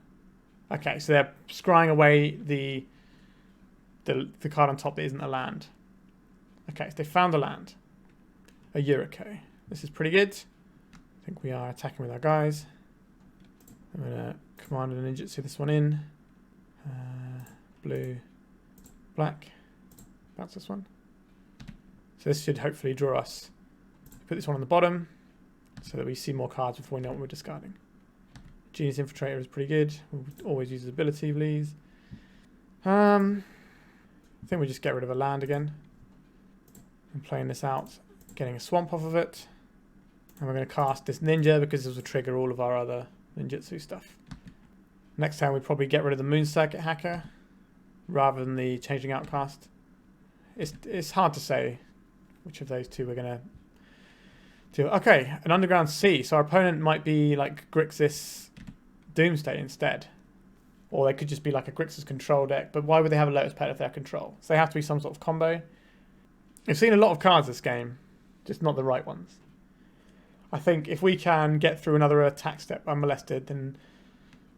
Okay, so they're scrying away the the card on top that isn't a land. Okay, so they found a land. A Yuriko. This is pretty good. I think we are attacking with our guys. I'm going to command an ninjutsu this one in. Blue, black. That's this one. So this should hopefully draw us. Put this one on the bottom so that we see more cards before we know what we're discarding. Ingenious Infiltrator is pretty good. We'll always use his ability, please. I think we just get rid of a land again. I'm playing this out, getting a swamp off of it. And we're going to cast this ninja because this will trigger all of our other ninjutsu stuff. Next time we'd probably get rid of the Moon Circuit Hacker rather than the Changeling Outcast. It's hard to say which of those two we're going to do. Okay, an Underground Sea. So our opponent might be like Grixis Doomsday instead. Or they could just be like a Grixis control deck. But why would they have a Lotus Pet if they're control? So they have to be some sort of combo. We've seen a lot of cards this game, just not the right ones. I think if we can get through another attack step unmolested, then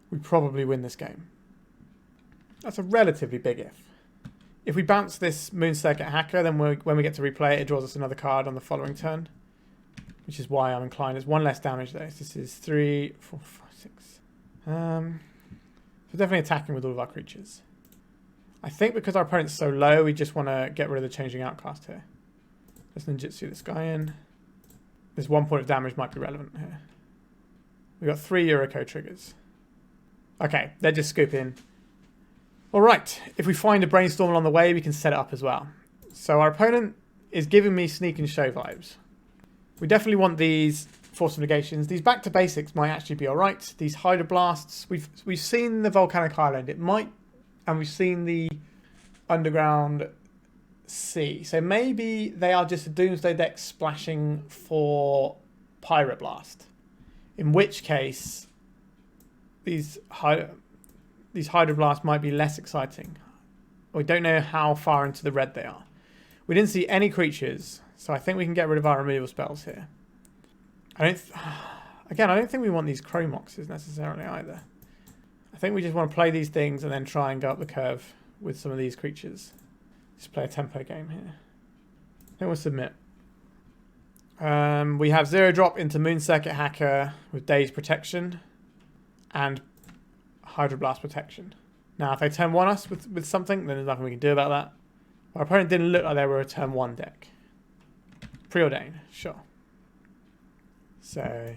we probably win this game. That's a relatively big if. If we bounce this Moon Circuit Hacker, then when we get to replay it, it draws us another card on the following turn. Which is why I'm inclined. It's one less damage though. This is 3, 4, 5, 6. So definitely attacking with all of our creatures. I think because our opponent's so low, we just want to get rid of the Changing Outcast here. Let's ninjutsu this guy in. This 1 point of damage might be relevant here. We've got 3 Yuriko triggers. Okay, they're just scooping. Alright, if we find a Brainstorm along the way, we can set it up as well. So our opponent is giving me Sneak and Show vibes. We definitely want these Force of Negations. These back to basics might actually be alright. These Hydroblasts, we've seen the Volcanic Island. It might, and we've seen the Underground Sea. So maybe they are just a Doomsday deck splashing for Pyroblast. In which case, these Hydroblasts might be less exciting. We don't know how far into the red they are. We didn't see any creatures, so I think we can get rid of our removal spells here. I don't think we want these Chrome Moxes necessarily either. I think we just want to play these things and then try and go up the curve with some of these creatures. Just play a tempo game here. Then we'll submit. We have 0 drop into Moon Circuit Hacker with Daze Protection and Hydroblast Protection. Now, if they turn 1 us with something, then there's nothing we can do about that. Our opponent didn't look like they were a turn 1 deck. Preordain, sure. So,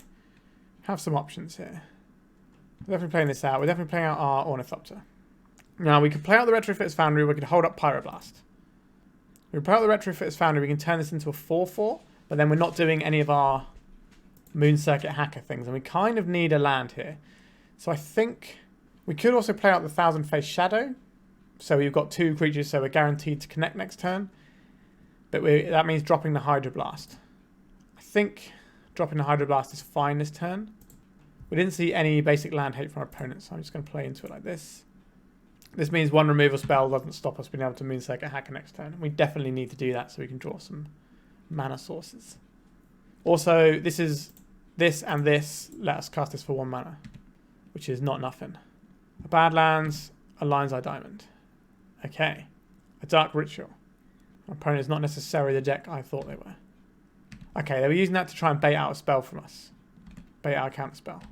have some options here. We're definitely playing this out. We're definitely playing out our Ornithopter. Now, we could play out the Retrofitter Foundry. We could hold up Pyroblast. If we play out the Retrofitter Foundry, we can turn this into a 4/4, but then we're not doing any of our Moon Circuit Hacker things, and we kind of need a land here. So I think we could also play out the Thousand Face Shadow. So we've got 2 creatures, so we're guaranteed to connect next turn. But that means dropping the Hydroblast. I think dropping the Hydroblast is fine this turn. We didn't see any basic land hate from our opponent, so I'm just going to play into it like this. This means 1 removal spell doesn't stop us being able to Moon Circuit Hacker next turn. We definitely need to do that so we can draw some mana sources. Also, this and this let us cast this for 1 mana, which is not nothing. A Badlands, a Lion's Eye Diamond. Okay. A Dark Ritual. Our opponent is not necessarily the deck I thought they were. Okay, they were using that to try and bait out a spell from us. Bait out a counter spell.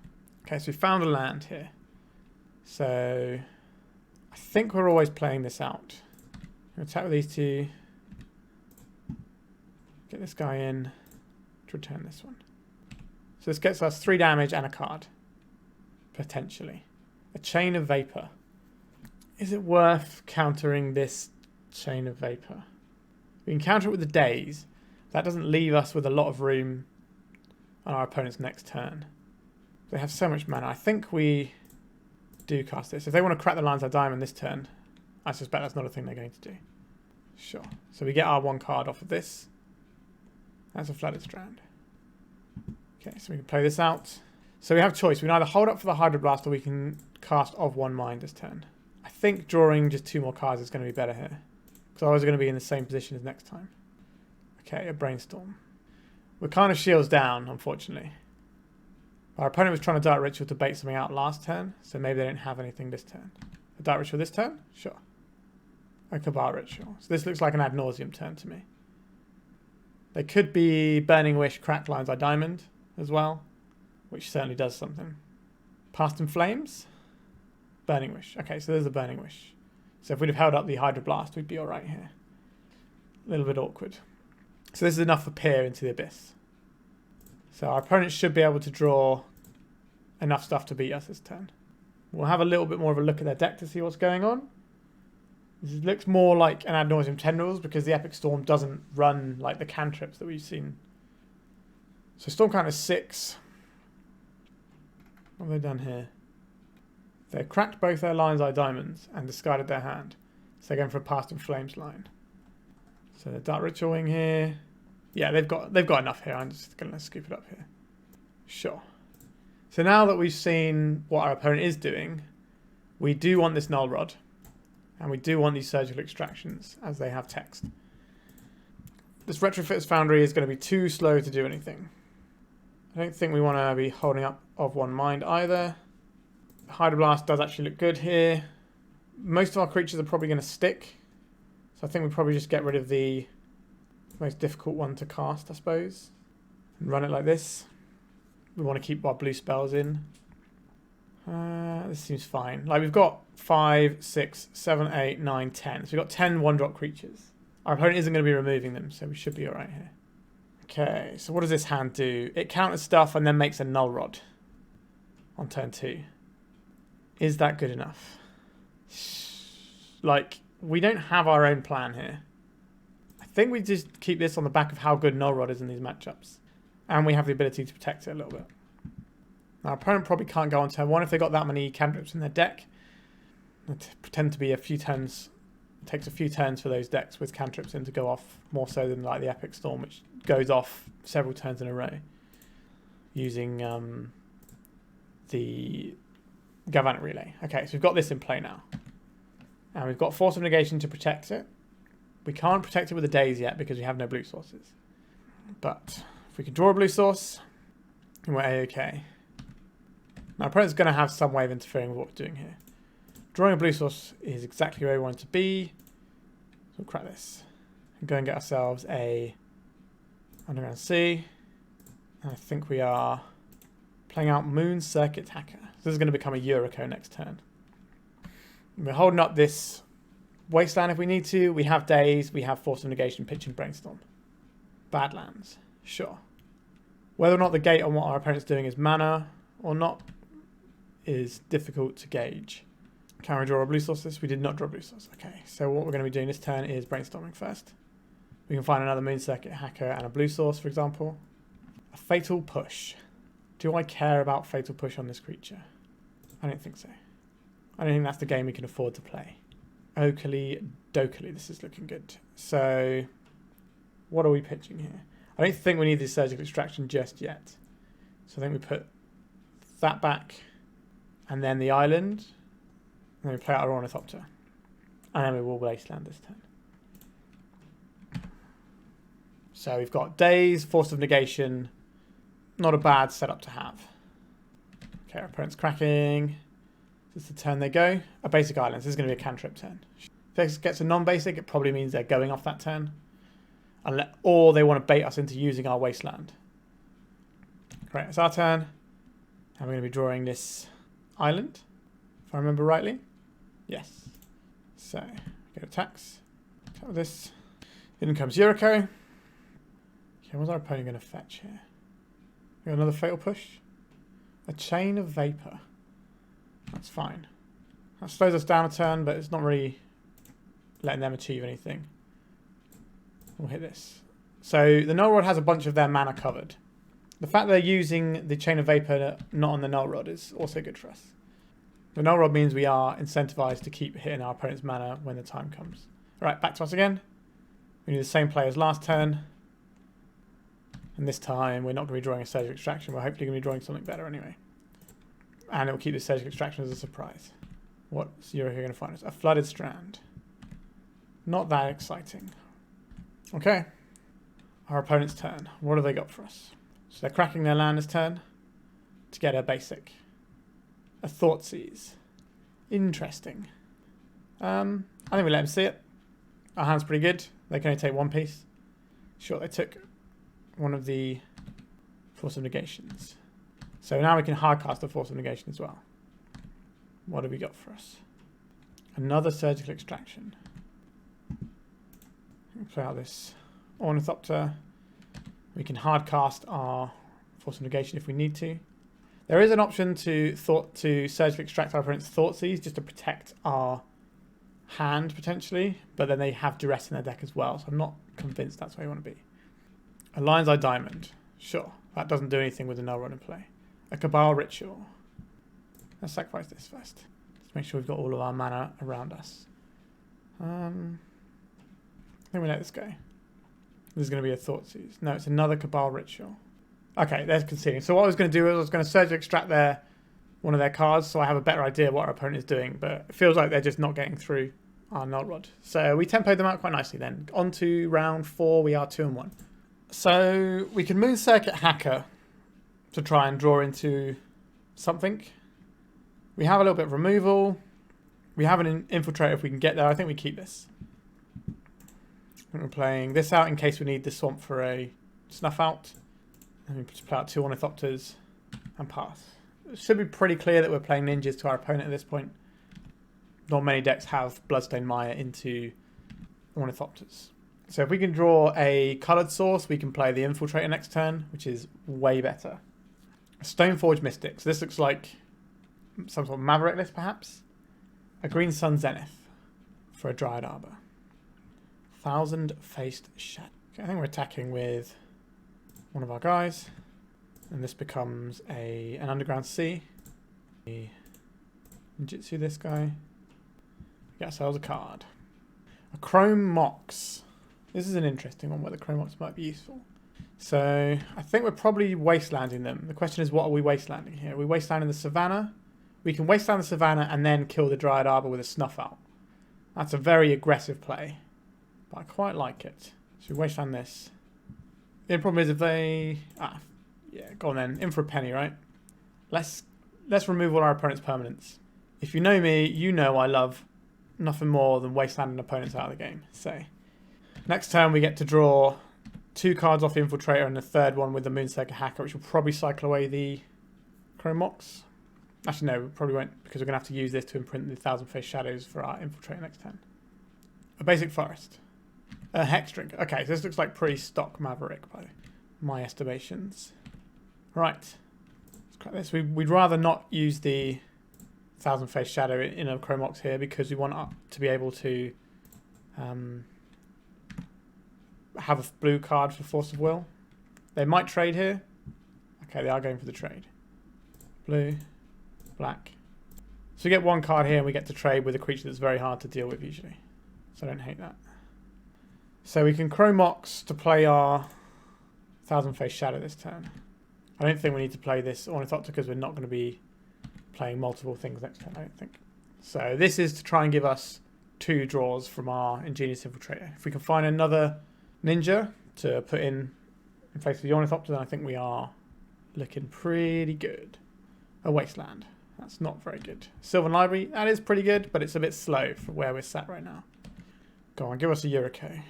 Okay, so we found a land here. So I think we're always playing this out. We'll attack with these 2. Get this guy in to return this one. So this gets us 3 damage and a card. Potentially. A Chain of Vapor. Is it worth countering this Chain of Vapor? We can counter it with the Daze. That doesn't leave us with a lot of room on our opponent's next turn. They have so much mana. I think we do cast this. If they want to crack the Lion's Eye Diamond this turn, I suspect that's not a thing they're going to do. Sure. So we get our 1 card off of this. That's a Flooded Strand. Okay, so we can play this out. So we have a choice. We can either hold up for the Hydroblast or we can cast of 1 Mind this turn. I think drawing just 2 more cards is going to be better here. Because otherwise we're going to be in the same position as next time. Okay, a Brainstorm. We're kind of shields down, unfortunately. Our opponent was trying to Dark Ritual to bait something out last turn, so maybe they don't have anything this turn. A Dark Ritual this turn? Sure. a Cabal Ritual. So this looks like an ad nauseum turn to me. They could be Burning Wish, Crack Lines, I Diamond as well, which certainly does something. Past in Flames, Burning Wish. Okay, so there's a Burning Wish. So if we'd have held up the Hydroblast, we'd be all right here. A little bit awkward. So this is enough for Peer into the Abyss. So our opponent should be able to draw enough stuff to beat us this turn. We'll have a little bit more of a look at their deck to see what's going on. This looks more like an Ad Nauseam Tendrils because the Epic Storm doesn't run like the cantrips that we've seen. So Storm count is 6. What have they done here? They've cracked both their Lion's Eye Diamonds and discarded their hand. So they're going for a Past in Flames line. So the Dark Ritualing here. Yeah, they've got enough here. I'm just going to scoop it up here. Sure. So now that we've seen what our opponent is doing, we do want this Null Rod. And we do want these surgical extractions as they have text. This Retrofitter Foundry is going to be too slow to do anything. I don't think we want to be holding up of one mind either. Hydroblast does actually look good here. Most of our creatures are probably going to stick. So I think we probably just get rid of the most difficult one to cast, I suppose. And run it like this. We want to keep our blue spells in. This seems fine. Like we've got 5, 6, 7, 8, 9, 10. So we've got 10 1-drop creatures. Our opponent isn't going to be removing them, so we should be alright here. Okay, so what does this hand do? It counters stuff and then makes a Null Rod on turn 2. Is that good enough? Like, we don't have our own plan here. I think we just keep this on the back of how good Null Rod is in these matchups. And we have the ability to protect it a little bit. Now, our opponent probably can't go on turn 1 if they've got that many cantrips in their deck. It tend to be a few turns. It takes a few turns for those decks with cantrips in to go off, more so than like the Epic Storm, which goes off several turns in a row. Using the Galvanic Relay. Okay, so we've got this in play now. And we've got Force of Negation to protect it. We can't protect it with a Daze yet because we have no blue sources. But if we can draw a blue source, then we're A-okay. Now, our opponent's going to have some way of interfering with what we're doing here. Drawing a blue source is exactly where we want it to be. So we'll crack this. And go and get ourselves a Underground Sea. And I think we are playing out Moon Circuit Hacker. So this is going to become a Yuriko next turn. And we're holding up this Wasteland if we need to. We have Daze, we have Force of Negation, Pitch and Brainstorm. Badlands, sure. Whether or not the gate on what our opponent's doing is mana or not is difficult to gauge. Can we draw a blue source this? We did not draw a blue source. Okay, so what we're going to be doing this turn is brainstorming first. We can find another Moon Circuit Hacker and a blue source, for example. A Fatal Push. Do I care about Fatal Push on this creature? I don't think so. I don't think that's the game we can afford to play. Oakley, Dokley, this is looking good. So, what are we pitching here? I don't think we need this surgical extraction just yet. So I think we put that back, and then the island, and then we play out our Ornithopter. And then we will Wasteland this turn. So we've got Daze, Force of Negation. Not a bad setup to have. Okay, our opponent's cracking. This is the turn they go. A basic island. This is going to be a cantrip turn. If it gets a non-basic, it probably means they're going off that turn. Or they want to bait us into using our Wasteland. Great, it's our turn. And we're going to be drawing this island, if I remember rightly. Yes. So, go attacks. Attack with this. In comes Yuriko. Okay, what's our opponent going to fetch here? We got another Fatal Push. A Chain of Vapor. That's fine. That slows us down a turn, but it's not really letting them achieve anything. We'll hit this. So the Null Rod has a bunch of their mana covered. The fact they're using the Chain of Vapor not on the Null Rod is also good for us. The Null Rod means we are incentivized to keep hitting our opponent's mana when the time comes. Alright, back to us again. We need the same play as last turn. And this time we're not going to be drawing a Surgical Extraction. We're hopefully going to be drawing something better anyway. And it will keep the Surgical Extraction as a surprise. What's Yuriko going to find us? A Flooded Strand. Not that exciting. Okay. Our opponent's turn. What have they got for us? So they're cracking their land this turn to get a basic. A Thoughtseize. Interesting. I think we let him see it. Our hand's pretty good. They can only take one piece. Sure, they took one of the Force of Negations. So now we can hardcast the Force of Negation as well. What have we got for us? Another Surgical Extraction. Play out this Ornithopter. We can hardcast our Force of Negation if we need to. There is an option to surgically extract our opponent's Thoughtseize just to protect our hand potentially, but then they have duress in their deck as well, so I'm not convinced that's where you want to be. A Lion's Eye Diamond. Sure, that doesn't do anything with the Null Rod in play. A Cabal Ritual. Let's sacrifice this first. Let's make sure we've got all of our mana around us. I think we let this go. This is going to be a Thoughtseize. No, it's another Cabal Ritual. Okay, they're conceding. So what I was going to do is I was going to surgically extract one of their cards, so I have a better idea what our opponent is doing, but it feels like they're just not getting through our Null Rod. So we tempoed them out quite nicely then. On to round 4, we are 2-1. So we can Moon Circuit Hacker to try and draw into something. We have a little bit of removal. We have an Infiltrator if we can get there. I think we keep this. We're playing this out in case we need the Swamp for a Snuff Out. And we just play out 2 Ornithopters and pass. It should be pretty clear that we're playing ninjas to our opponent at this point. Not many decks have Bloodstained Mire into Ornithopters. So if we can draw a coloured source, we can play the Infiltrator next turn, which is way better. A Stoneforge Mystic. So this looks like some sort of Maverick list, perhaps. A Green Sun Zenith for a Dryad Arbor. Thousand-Faced Shadow. Okay, I think we're attacking with one of our guys. And this becomes an Underground Sea. Ninjutsu this guy. Get ourselves a card. A Chrome Mox. This is an interesting one where the Chrome Mox might be useful. So I think we're probably wastelanding them. The question is, what are we wastelanding here? Are we wastelanding the Savannah? We can wasteland the Savannah and then kill the Dryad Arbor with a Snuff Out. That's a very aggressive play, but I quite like it. So we wasteland this. The problem is if they... yeah, go on then. In for a penny, right? Let's remove all our opponent's permanents. If you know me, you know I love nothing more than wastelanding opponents out of the game. So next turn we get to draw 2 cards off the Infiltrator and the third one with the Moon Circuit Hacker, which will probably cycle away the Chrome Mox. Actually, no, we probably won't, because we're going to have to use this to imprint the Thousand-Faced Shadows for our Infiltrator next turn. A Basic Forest. A Hex Drink. Okay, so this looks like pretty stock Maverick by my estimations. Right. Let's crack this. We'd rather not use the Thousand-Faced Shadow in a Chrome Mox here because we want to be able to have a blue card for Force of Will. They might trade here. Okay, they are going for the trade. Blue. Black. So we get 1 card here and we get to trade with a creature that's very hard to deal with usually. So I don't hate that. So we can Chrome Mox to play our Thousand-Faced Shadow this turn. I don't think we need to play this Ornithopter because we're not going to be playing multiple things next turn, I don't think. So this is to try and give us 2 draws from our Ingenious Infiltrator. If we can find another ninja to put in face of the Ornithopter, then I think we are looking pretty good. A Wasteland. That's not very good. Sylvan Library, that is pretty good, but it's a bit slow for where we're sat right now. Go on, give us a Yuriko.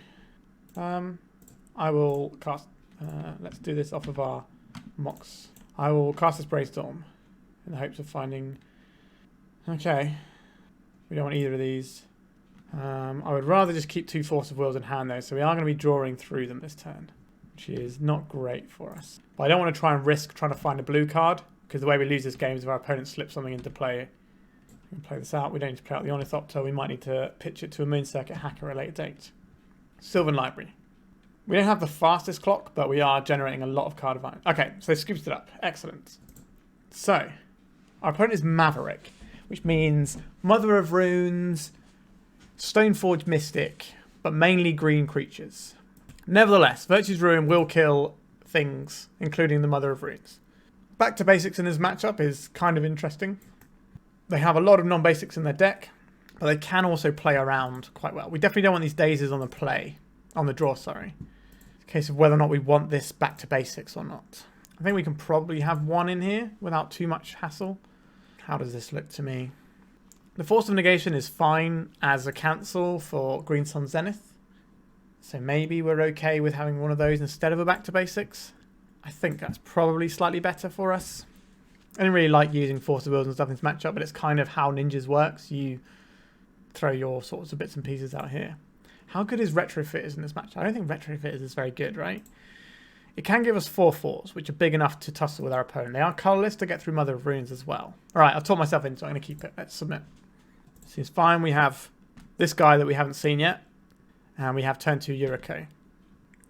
I will cast... let's do this off of our Mox. I will cast this Brainstorm in the hopes of finding... Okay. We don't want either of these. I would rather just keep 2 Force of Wills in hand though, so we are going to be drawing through them this turn, which is not great for us. But I don't want to try and risk trying to find a blue card, because the way we lose this game is if our opponent slips something into play. We can play this out. We don't need to play out the Ornithopter. We might need to pitch it to a Moon Circuit Hacker at a later date. Sylvan Library. We don't have the fastest clock, but we are generating a lot of card advantage. Okay, so they scooped it up. Excellent. So, our opponent is Maverick, which means Mother of Runes, Stoneforge Mystic, but mainly green creatures. Nevertheless, Virtue's Ruin will kill things, including the Mother of Runes. Back to basics in this matchup is kind of interesting. They have a lot of non-basics in their deck, but they can also play around quite well. We definitely don't want these Dazes on the draw, sorry. It's a case of whether or not we want this back to basics or not. I think we can probably have 1 in here without too much hassle. How does this look to me? The Force of Negation is fine as a cancel for Green Sun Zenith. So maybe we're okay with having one of those instead of a back to basics. I think that's probably slightly better for us. I didn't really like using Force of Wills and stuff in this matchup, but it's kind of how Ninjas works. You throw your sorts of bits and pieces out here. How good is Retrofitters in this matchup? I don't think Retrofitters is very good, right? It can give us 4/4s, which are big enough to tussle with our opponent. They are colourless to get through Mother of Runes as well. Alright, I've talked myself into it, so I'm going to keep it. Let's submit. Seems fine. We have this guy that we haven't seen yet. And we have turn 2 Yuriko.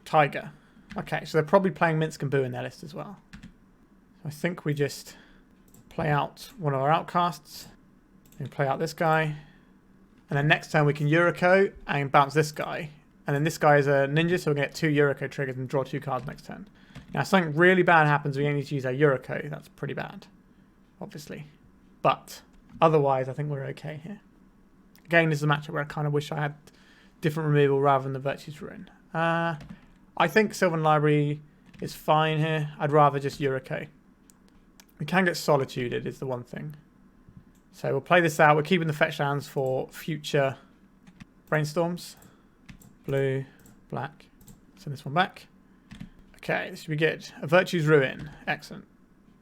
Tiger. Okay, so they're probably playing Minsk and Boo in their list as well. So I think we just play out one of our outcasts. And play out this guy. And then next turn we can Yuriko and bounce this guy. And then this guy is a ninja, so we're going to get 2 Yuriko triggers and draw 2 cards next turn. Now, if something really bad happens, we only need to use our Yuriko. That's pretty bad, obviously. But otherwise, I think we're okay here. Again, this is a matchup where I kind of wish I had different removal rather than the Virtue's Ruin. I think Sylvan Library is fine here. I'd rather just Yuriko. We can get Solituded is the one thing. So we'll play this out. We're keeping the fetch lands for future Brainstorms. Blue, black. Send this one back. Okay, this should be good. A Virtue's Ruin. Excellent.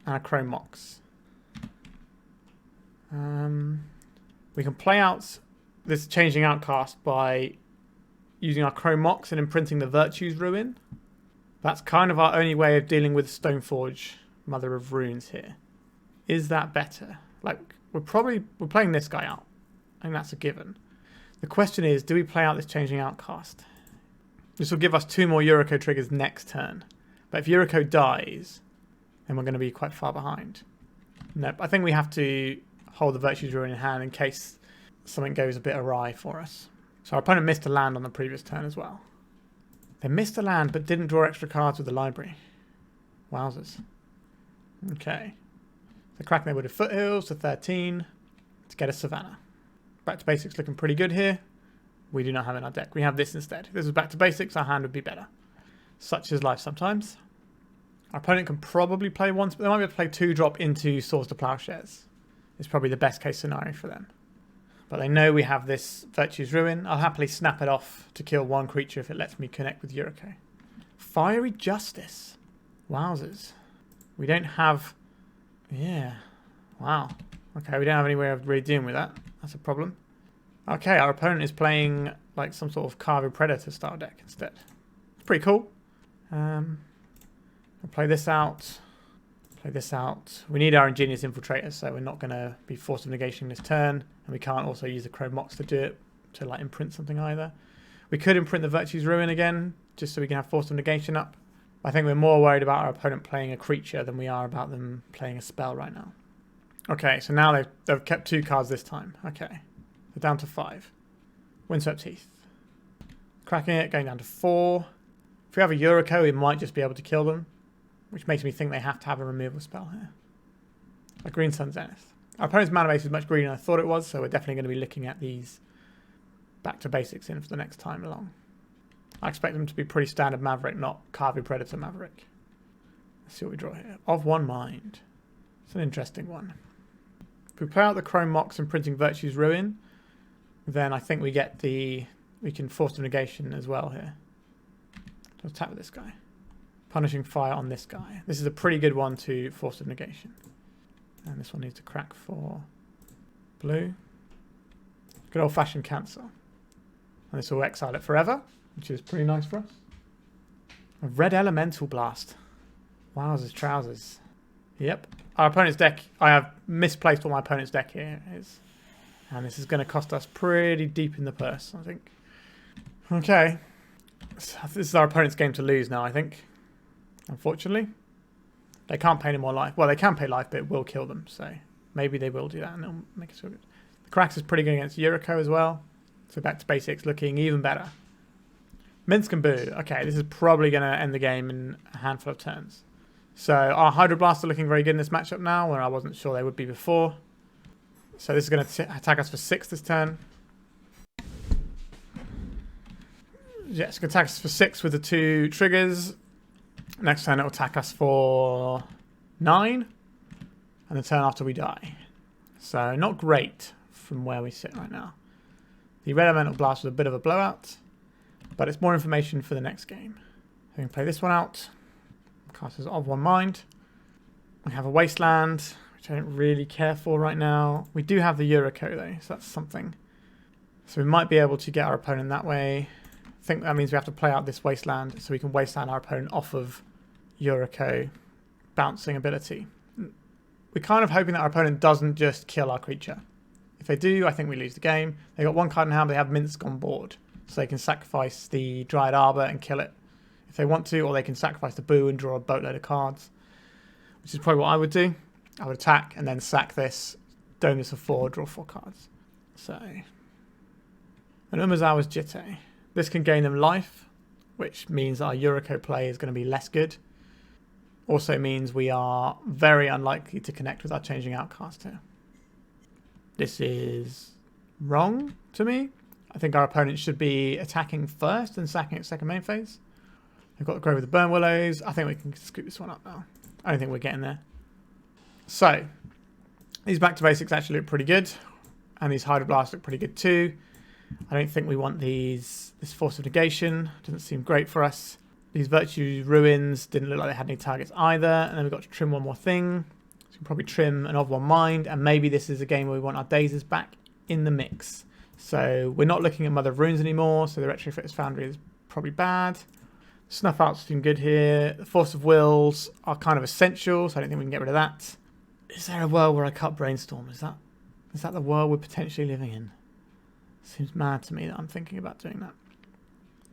And a Chrome Mox. We can play out this Changing Outcast by using our Chrome Mox and imprinting the Virtue's Ruin. That's kind of our only way of dealing with Stoneforge Mother of Runes here. Is that better? Like, we're playing this guy out. I think that's a given. The question is, do we play out this Changing Outcast? This will give us 2 more Yuriko triggers next turn. But if Yuriko dies, then we're going to be quite far behind. Nope, I think we have to hold the Virtue's Ruin in hand in case something goes a bit awry for us. So our opponent missed a land on the previous turn as well. They missed a land but didn't draw extra cards with the library. Wowzers. Okay. So cracking their Wooded Foothills to 13 to get a Savannah. Back to basics looking pretty good here. We do not have in our deck. We have this instead. If this was back to basics, our hand would be better. Such is life sometimes. Our opponent can probably play once, but they might be able to play 2-drop into Swords to Plowshares. It's probably the best case scenario for them. But they know we have this Virtue's Ruin. I'll happily snap it off to kill 1 creature if it lets me connect with Yuriko. Fiery Justice. Wowzers. We don't have... Yeah. Wow. Okay, we don't have any way of really dealing with that. That's a problem. Okay, our opponent is playing like some sort of Carved Predator style deck instead. It's pretty cool. We'll play this out. Play this out. We need our Ingenious Infiltrator, so we're not going to be Force of Negation this turn. And we can't also use the Chrome Mox to do it, to like imprint something either. We could imprint the Virtue's Ruin again, just so we can have Force of Negation up. I think we're more worried about our opponent playing a creature than we are about them playing a spell right now. Okay, so now they've kept 2 cards this time. Okay, they're down to 5. Windswept Heath. Cracking it, going down to 4. If we have a Yuriko, we might just be able to kill them, which makes me think they have to have a removal spell here. A Green Sun Zenith. Our opponent's mana base is much greener than I thought it was, so we're definitely going to be looking at these back to basics in for the next time along. I expect them to be pretty standard Maverick, not Carved Predator Maverick. Let's see what we draw here. Of One Mind. It's an interesting one. If we play out the Chrome Mox and printing Virtue's Ruin, then I think we get the... We can Force of Negation as well here. Let's attack with this guy. Punishing Fire on this guy. This is a pretty good one to Force of Negation. And this one needs to crack for blue. Good old-fashioned cancel. And this will exile it forever, which is pretty nice for us. A Red Elemental Blast. Wowzers trousers. Yep. Our opponent's deck, I have misplaced what my opponent's deck here is. And this is going to cost us pretty deep in the purse, I think. Okay. So this is our opponent's game to lose now, I think. Unfortunately. They can't pay any more life. Well, they can pay life, but it will kill them. So maybe they will do that and it'll make it so good. The Cracks is pretty good against Yuriko as well. So back to basics looking even better. Minsk and Boo. Okay, this is probably going to end the game in a handful of turns. So our Hydroblast are looking very good in this matchup now, where I wasn't sure they would be before. So this is going to attack us for 6 this turn. Yeah, it's going to attack us for 6 with the 2 triggers. Next turn it will attack us for 9. And the turn after we die. So not great from where we sit right now. The Red Elemental Blast was a bit of a blowout. But it's more information for the next game. So we can play this one out. Cast as of one mind. We have a Wasteland, which I don't really care for right now. We do have the Yuriko though, so that's something. So we might be able to get our opponent that way. I think that means we have to play out this Wasteland so we can Wasteland our opponent off of Yuriko bouncing ability. We're kind of hoping that our opponent doesn't just kill our creature. If they do, I think we lose the game. They've got one card in hand, they have Minsc on board. So they can sacrifice the Dryad Arbor and kill it if they want to, or they can sacrifice the Boo and draw a boatload of cards, which is probably what I would do. I would attack and then sack this, dome this for 4, draw 4 cards. So, and Umezawa's Jitte. This can gain them life, which means our Yuriko play is going to be less good. Also means we are very unlikely to connect with our Changeling Outcast here. This is wrong to me. I think our opponent should be attacking first and sacking at second main phase. We've got to grow with the Burn Willows. I think we can scoop this one up now. I don't think we're getting there. So, these back to basics actually look pretty good. And these Hydroblast look pretty good too. I don't think we want this Force of Negation. Doesn't seem great for us. These Virtue Ruins didn't look like they had any targets either. And then we've got to trim one more thing. So we can probably trim an of one mind. And maybe this is a game where we want our Dazes back in the mix. So we're not looking at Mother of Runes anymore, so the Retrofitter Foundry is probably bad. Snuff Out's doing good here. The Force of Wills are kind of essential, so I don't think we can get rid of that. Is there a world where I cut Brainstorm? Is that the world we're potentially living in? Seems mad to me that I'm thinking about doing that.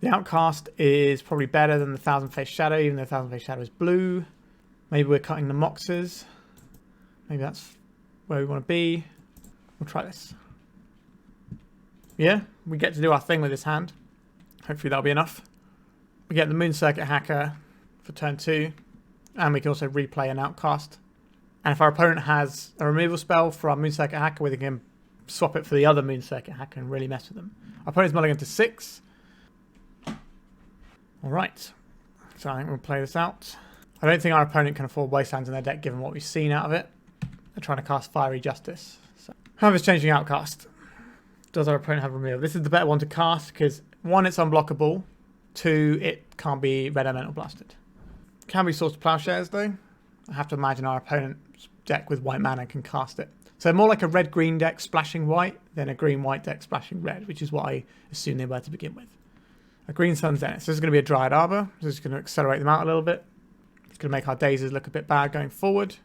The Outcast is probably better than the Thousand Face Shadow, even though Thousand Face Shadow is blue. Maybe we're cutting the Moxes. Maybe that's where we want to be. We'll try this. Yeah, we get to do our thing with this hand. Hopefully that'll be enough. We get the Moon Circuit Hacker for turn 2. And we can also replay an Outcast. And if our opponent has a removal spell for our Moon Circuit Hacker, we can swap it for the other Moon Circuit Hacker and really mess with them. Our opponent's mulligan to 6. Alright. So I think we'll play this out. I don't think our opponent can afford Wastelands in their deck given what we've seen out of it. They're trying to cast Fiery Justice. So, Harvest Changing Outcast. Does our opponent have removal? This is the better one to cast because 1, it's unblockable. 2, it can't be red elemental blasted. Can be Swords to Plowshares though. I have to imagine our opponent's deck with white mana can cast it. So more like a red-green deck splashing white than a green-white deck splashing red, which is what I assume they were to begin with. A Green Sun's Zenith. So this is going to be a Dryad Arbor. This is going to accelerate them out a little bit. It's going to make our Dazes look a bit bad going forward.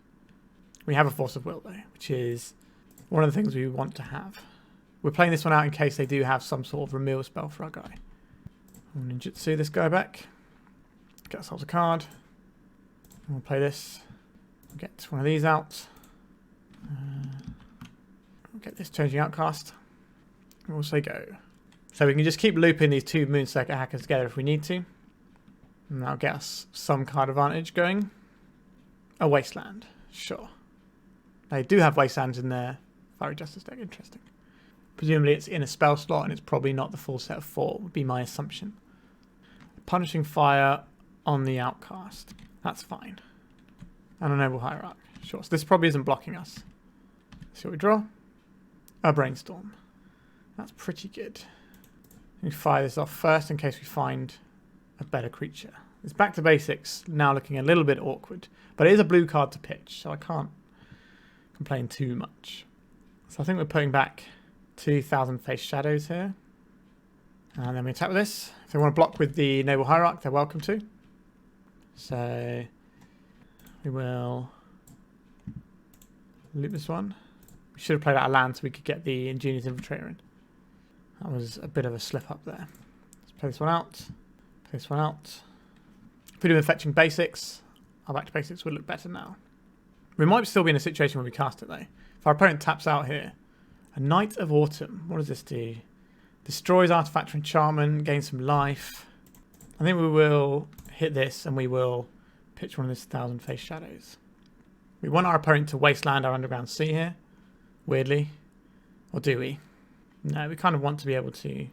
We have a Force of Will though, which is one of the things we want to have. We're playing this one out in case they do have some sort of removal spell for our guy. We'll ninjutsu this guy back. Get ourselves a card. And we'll play this. We'll get one of these out. We'll get this Changing Outcast. And we'll say go. So we can just keep looping these 2 Moon Circuit Hackers together if we need to. And that'll get us some card advantage going. A Wasteland. Sure. They do have Wastelands in their Fiery Justice deck. Interesting. Presumably it's in a spell slot and it's probably not the full set of 4, would be my assumption. Punishing Fire on the Outcast. That's fine. And a Noble Hierarch. Sure, so this probably isn't blocking us. Let's see what we draw. A Brainstorm. That's pretty good. We fire this off first in case we find a better creature. It's back to basics, now looking a little bit awkward. But it is a blue card to pitch, so I can't complain too much. So I think we're putting back 2,000 Face Shadows here. And then we attack with this. If they want to block with the Noble Hierarch, they're welcome to. So we will loop this one. We should have played out of land so we could get the Ingenious Infiltrator in. That was a bit of a slip up there. Let's play this one out. Play this one out. If we do fetching basics, our back to basics would look better now. We might still be in a situation where we cast it though. If our opponent taps out here, a Knight of Autumn. What does this do? Destroys Artifact for Enchantment, gains some life. I think we will hit this and we will pitch one of these 1,000 Face Shadows. We want our opponent to Wasteland our Underground Sea here. Weirdly. Or do we? No, we kind of want to be able to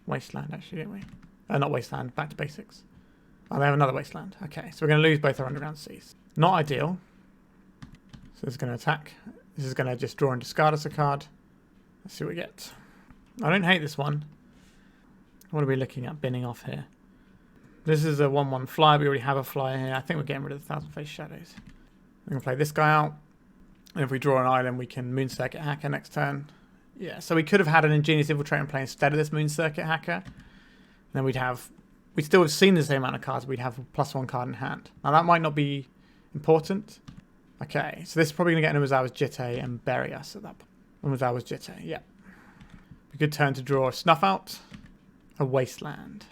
Wasteland actually, don't we? Not Wasteland, back to basics. Oh, they have another Wasteland. Okay, so we're going to lose both our Underground Seas. Not ideal. So this is going to attack. This is going to just draw and discard us a card. Let's see what we get. I don't hate this one. What are we looking at binning off here? This is a 1/1 flyer. We already have a flyer here. I think we're getting rid of the Thousand Face Shadows. We're going to play this guy out. And if we draw an island, we can Moon Circuit Hacker next turn. Yeah, so we could have had an Ingenious Infiltrator in play instead of this Moon Circuit Hacker. And then we'd still have seen the same amount of cards, but we'd have a +1 card in hand. Now that might not be important. Okay, so this is probably going to get an Umezawa's Jitte and bury us at that point. Umezawa's Jitte, yeah. A good turn to draw a Snuff Out, a Wasteland.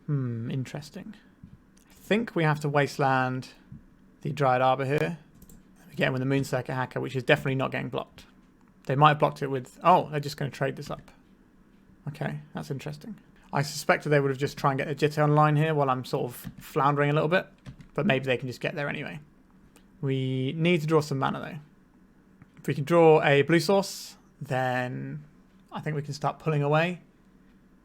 Interesting. I think we have to Wasteland the Dryad Arbor here. Again with the Moon Circuit Hacker, which is definitely not getting blocked. They might have blocked it with... Oh, they're just going to trade this up. Okay, that's interesting. I suspected they would have just tried and get a Jitte online here while I'm sort of floundering a little bit. But maybe they can just get there anyway. We need to draw some mana though. If we can draw a blue source, then I think we can start pulling away.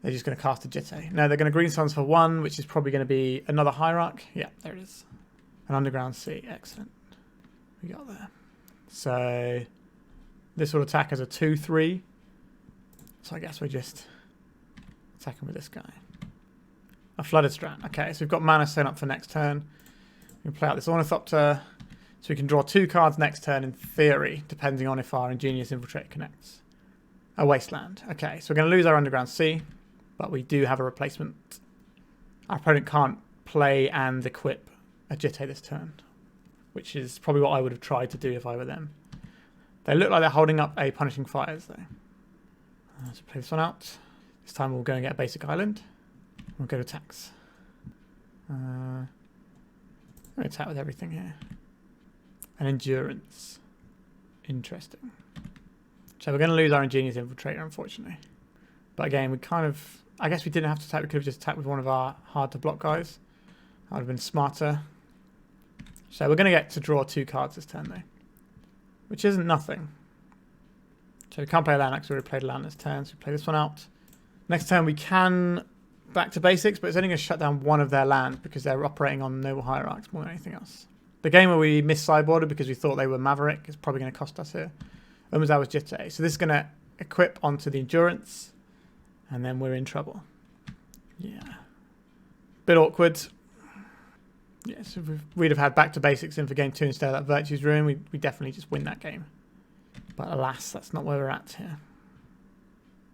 They're just going to cast a Jitte. No, they're going to Green Suns for 1, which is probably going to be another Hierarch. Yeah, there it is. An Underground Sea. Excellent. We got there. So this will attack as a 2/3. So I guess we're just attacking with this guy. A Flooded Strand. Okay, so we've got mana set up for next turn. We can play out this Ornithopter. So we can draw 2 cards next turn in theory, depending on if our Ingenious Infiltrator connects. A Wasteland. Okay, so we're going to lose our Underground Sea, but we do have a replacement. Our opponent can't play and equip a Jitte this turn, which is probably what I would have tried to do if I were them. They look like they're holding up a Punishing Fires though. Let's play this one out. This time we'll go and get a basic island. We'll go to attacks. We'll attack with everything here. An Endurance. Interesting. So we're going to lose our Ingenious Infiltrator, unfortunately. But again, we kind of... I guess we didn't have to attack. We could have just attacked with one of our hard-to-block guys. That would have been smarter. So we're going to get to draw 2 cards this turn, though. Which isn't nothing. So we can't play a land because we already played a land this turn. So we play this one out. Next turn we can back to basics, but it's only going to shut down one of their lands because they're operating on Noble Hierarchs more than anything else. The game where we missed sideboarded because we thought they were Maverick is probably going to cost us here. Umezawa's Jitte. So this is going to equip onto the Endurance, and then we're in trouble. Yeah. Bit awkward. Yeah, so if we'd have had back to basics in for game 2 instead of that Virtue's Ruin, we definitely just win that game. But alas, that's not where we're at here.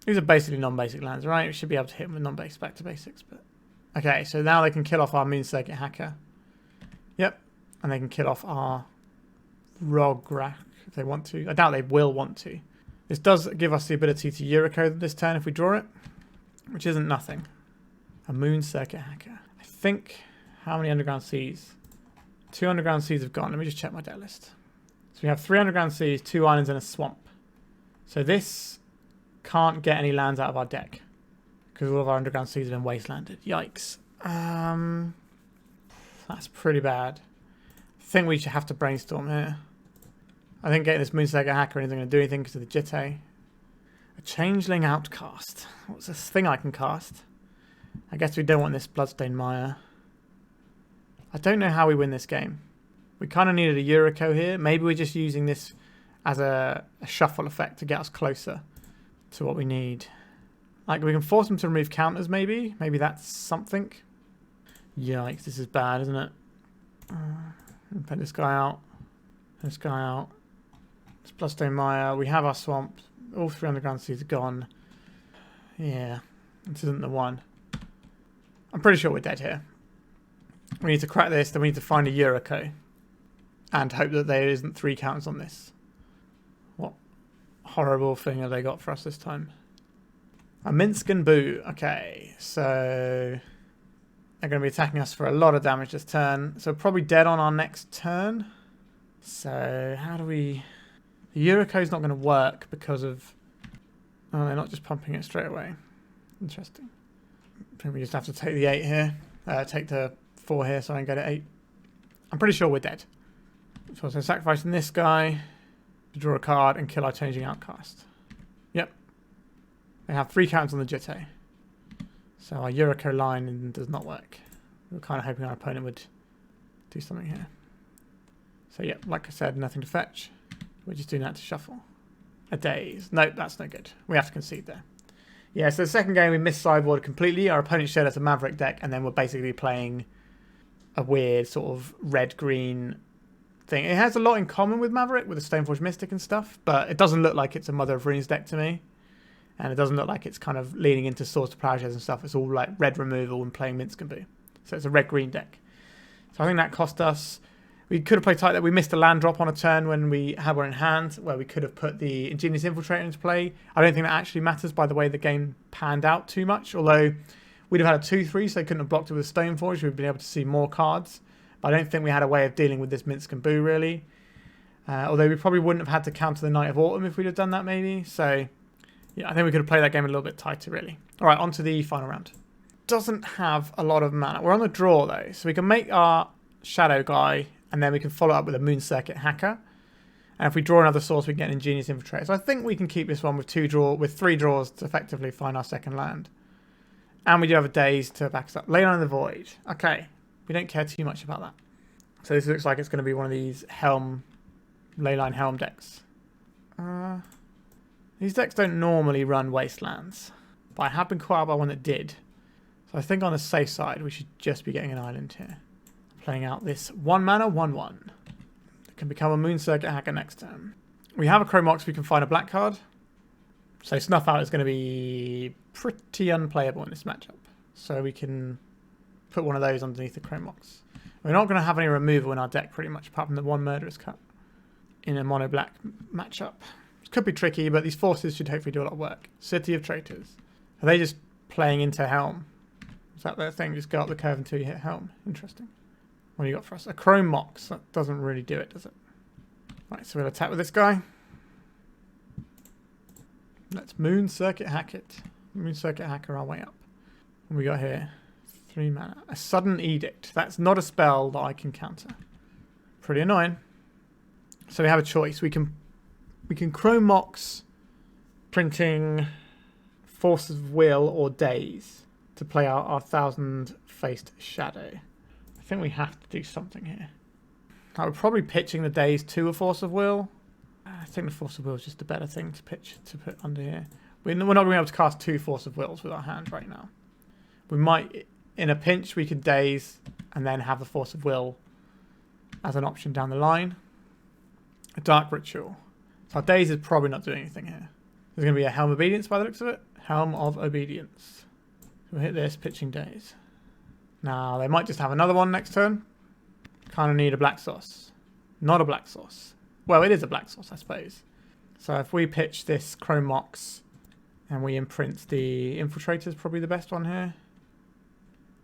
These are basically non-basic lands, right? We should be able to hit them with non-basic back to basics. But okay, so now they can kill off our Moon Circuit Hacker. Yep. And they can kill off our Rograkh if they want to. I doubt they will want to. This does give us the ability to Yuriko this turn if we draw it, which isn't nothing. A Moon Circuit Hacker. I think... How many Underground Seas? 2 Underground Seas have gone. Let me just check my deck list. So we have 3 Underground Seas, 2 islands, and a swamp. So this can't get any lands out of our deck because all of our Underground Seas have been wastelanded. Yikes. That's pretty bad. I think we should have to Brainstorm here. I think getting this Moon Circuit Hacker isn't going to do anything because of the Jitte. A Changeling Outcast. What's this thing I can cast? I guess we don't want this Bloodstained Mire. I don't know how we win this game. We kind of needed a Yuriko here. Maybe we're just using this as a shuffle effect to get us closer to what we need. Like, we can force them to remove counters, maybe. Maybe that's something. Yikes, this is bad, isn't it? Put this guy out. This guy out. It's Bloodstained Mire. We have our swamp. All 3 Underground Seas are gone. Yeah, this isn't the one. I'm pretty sure we're dead here. We need to crack this, then we need to find a Yuriko. And hope that there isn't 3 counters on this. What horrible thing have they got for us this time? A Minsk and Boo. Okay, so... They're going to be attacking us for a lot of damage this turn. So probably dead on our next turn. So how do we... The Yuriko's not going to work because of... Oh, they're not just pumping it straight away. Interesting. I think we just have to take the 8 here. Take the 4 here so I can get it 8. I'm pretty sure we're dead. So sacrificing this guy to draw a card and kill our Changing Outcast. Yep. They have 3 counters on the Jitte. So our Yuriko line does not work. We were kind of hoping our opponent would do something here. So yeah, like I said, nothing to fetch. We're just doing that to shuffle. A Daze. Nope, that's no good. We have to concede there. Yeah, so the second game we missed sideboard completely. Our opponent showed us a Maverick deck, and then we're basically playing a weird sort of red-green thing. It has a lot in common with Maverick, with the Stoneforge Mystic and stuff, but it doesn't look like it's a Mother of Runes deck to me. And it doesn't look like it's kind of leaning into Swords to Plowshares and stuff. It's all like red removal and playing Minscamboo. So it's a red-green deck. So I think that cost us... We could have played tight there. We missed a land drop on a turn when we had one in hand, where we could have put the Ingenious Infiltrator into play. I don't think that actually matters by the way the game panned out too much, although we'd have had a 2-3, so they couldn't have blocked it with a Stoneforge. We'd been able to see more cards. But I don't think we had a way of dealing with this Minscamboo, really. Although we probably wouldn't have had to counter the Knight of Autumn if we'd have done that, maybe. So, yeah, I think we could have played that game a little bit tighter, really. All right, on to the final round. Doesn't have a lot of mana. We're on the draw, though, so we can make our Shadow guy... And then we can follow up with a Moon Circuit Hacker. And if we draw another source, we can get an Ingenious Infiltrator. So I think we can keep this one with 3 draws to effectively find our second land. And we do have a Daze to back us up. Leyline of the Void. Okay. We don't care too much about that. So this looks like it's going to be one of these Leyline Helm decks. These decks don't normally run Wastelands. But I have been caught out by one that did. So I think on the safe side, we should just be getting an island here. Playing out this 1 mana, 1/1. It can become a Moon Circuit Hacker next turn. We have a Chrome Mox, we can find a black card. So Snuff Out is going to be pretty unplayable in this matchup. So we can put one of those underneath the Chrome Mox. We're not going to have any removal in our deck pretty much, apart from the one Murderous Cut in a mono-black matchup. It could be tricky, but these forces should hopefully do a lot of work. City of Traitors. Are they just playing into Helm? Is that their thing? Just go up the curve until you hit Helm. Interesting. What do you got for us? A Chrome Mox. That doesn't really do it, does it? Right, so we'll attack with this guy. Let's Moon Circuit Hack it. Moon Circuit Hacker our way up. What we got here? 3 mana. A Sudden Edict. That's not a spell that I can counter. Pretty annoying. So we have a choice. We can Chrome Mox printing Force of Will or Daze to play out our 1000-faced Shadow. I think we have to do something here. I would probably pitching the Daze to a Force of Will. I think the Force of Will is just a better thing to pitch to put under here. We're not going to be able to cast 2 Force of Wills with our hand right now. We might, in a pinch, we could Daze and then have the Force of Will as an option down the line. A Dark Ritual. So our Daze is probably not doing anything here. There's going to be a Helm of Obedience by the looks of it. Helm of Obedience. So we'll hit this, pitching Daze. Now, they might just have another one next turn. Kind of need a black sauce. Not a black sauce. Well, it is a black sauce, I suppose. So if we pitch this Chrome Mox and we imprint the Infiltrator is probably the best one here.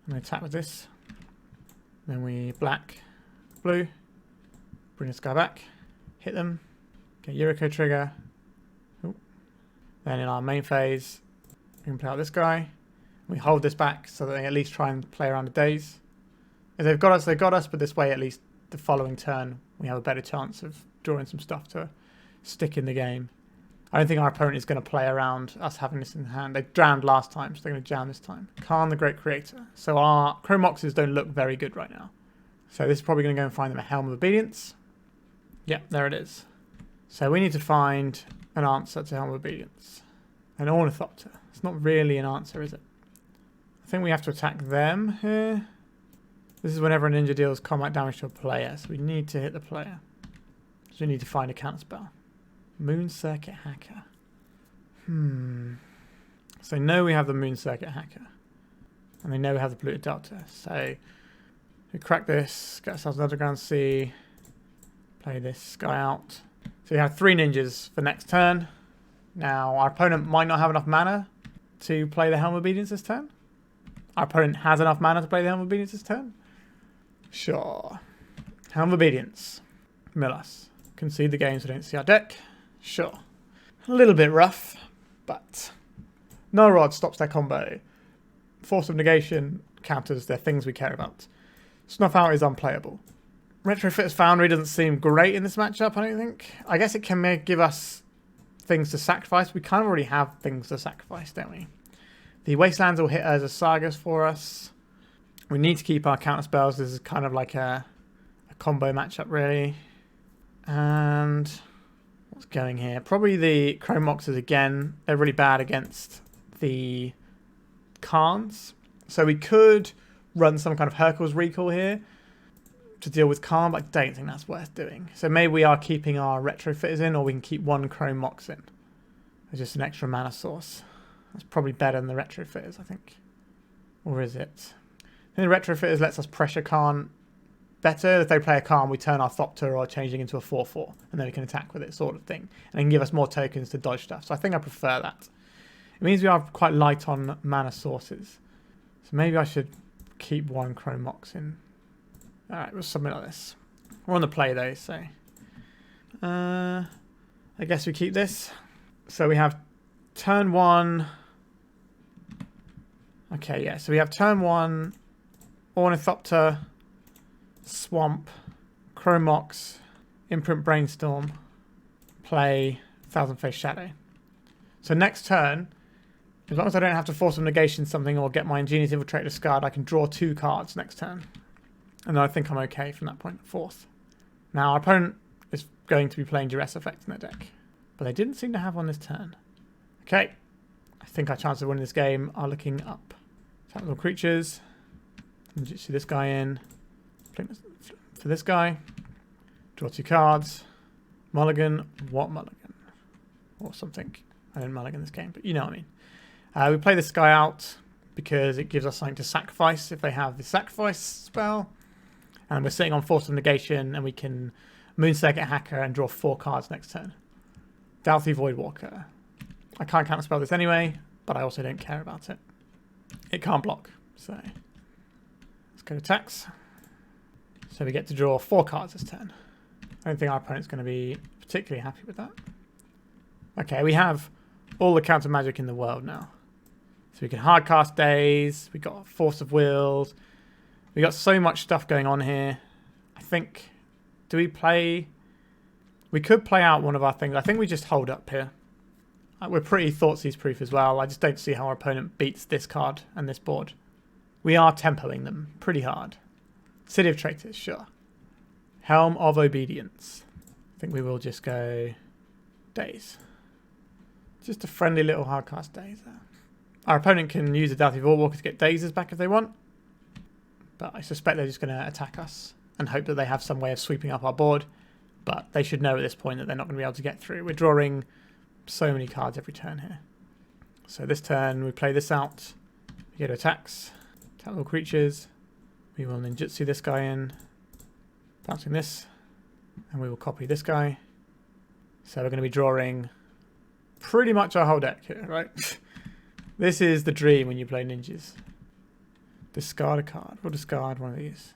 And we attack with this. Then we black, blue. Bring this guy back. Hit them. Get Yuriko trigger. Ooh. Then in our main phase, we can play out this guy. We hold this back so that they at least try and play around the Daze. If they've got us, they've got us, but this way at least the following turn we have a better chance of drawing some stuff to stick in the game. I don't think our opponent is going to play around us having this in hand. They drowned last time, so they're going to jam this time. Khan the Great Creator. So our Chrome Moxes don't look very good right now. So this is probably going to go and find them a Helm of Obedience. Yep, there it is. So we need to find an answer to Helm of Obedience. An Ornithopter. It's not really an answer, is it? I think we have to attack them here. This is whenever a ninja deals combat damage to a player, so we need to hit the player. So we need to find a counterspell. Moon Circuit Hacker. So they know we have the Moon Circuit Hacker. And they know we have the Polluted Delta. So we crack this, get ourselves an Underground Sea, play this guy out. So we have 3 ninjas for next turn. Now our opponent might not have enough mana to play the Helm of Obedience this turn. Our opponent has enough mana to play the Helm of Obedience this turn. Sure. Helm of Obedience. Mill us. Concede the game so they don't see our deck. Sure. A little bit rough, but Null Rod stops their combo. Force of Negation counters their things we care about. Snuff Out is unplayable. Retrofitter Foundry doesn't seem great in this matchup, I don't think. I guess it can give us things to sacrifice. We kind of already have things to sacrifice, don't we? The Wastelands will hit as a Sagas for us. We need to keep our counter spells. This is kind of like a combo matchup, really. And what's going here? Probably the Chrome Moxes again. They're really bad against the Khans. So we could run some kind of Hurkyl's Recall here to deal with Khan, but I don't think that's worth doing. So maybe we are keeping our Retrofitters in, or we can keep one Chrome Mox in. It's just an extra mana source. That's probably better than the Retrofitters, I think. Or is it? I think the Retrofitters lets us pressure Khan better. If they play a Khan, we turn our Thopter or Changeling into a 4/4, and then we can attack with it, sort of thing. And it can give us more tokens to dodge stuff. So I think I prefer that. It means we are quite light on mana sources. So maybe I should keep one Chrome Mox in. Alright, we'll submit like this. We're on the play though, so... I guess we keep this. So we have turn 1... Okay, yeah, so we have turn 1, Ornithopter, Swamp, Chrome Mox, Imprint Brainstorm, play Thousand Face Shadow. So next turn, as long as I don't have to Force of Negation something or get my Ingenious Infiltrator discard, I can draw 2 cards next turn. And I think I'm okay from that point forth. Now, our opponent is going to be playing Duress Effect in their deck, but they didn't seem to have one this turn. Okay, I think our chances of winning this game are looking up. Tap little creatures. See this guy in. For this guy. Draw 2 cards. Mulligan. What mulligan? Or something. I didn't mulligan this game, but you know what I mean. We play this guy out because it gives us something to sacrifice if they have the sacrifice spell. And we're sitting on Force of Negation, and we can Moon Circuit Hacker and draw 4 cards next turn. Dalthy Voidwalker. I can't counterspell this anyway, but I also don't care about it. It can't block, so let's go to attacks. So we get to draw 4 cards this turn. I don't think our opponent's going to be particularly happy with that. Okay, we have all the counter magic in the world now. So we can hardcast Daze, we got Force of Wills, we got so much stuff going on here. I think, do we play? We could play out one of our things. I think we just hold up here. We're pretty Thoughtseize proof as well. I just don't see how our opponent beats this card and this board. We are tempoing them pretty hard. City of Traitors, sure. Helm of Obedience. I think we will just go Daze. Just a friendly little hardcast Daze there. Our opponent can use the Dalthy Voidwalker to get Dazes back if they want. But I suspect they're just going to attack us and hope that they have some way of sweeping up our board. But they should know at this point that they're not going to be able to get through. We're drawing so many cards every turn here. So this turn we play this out. We go to attacks. Tap little creatures. We will ninjutsu this guy in. Bouncing this. And we will copy this guy. So we're going to be drawing pretty much our whole deck here, right? This is the dream when you play ninjas. Discard a card. We'll discard one of these.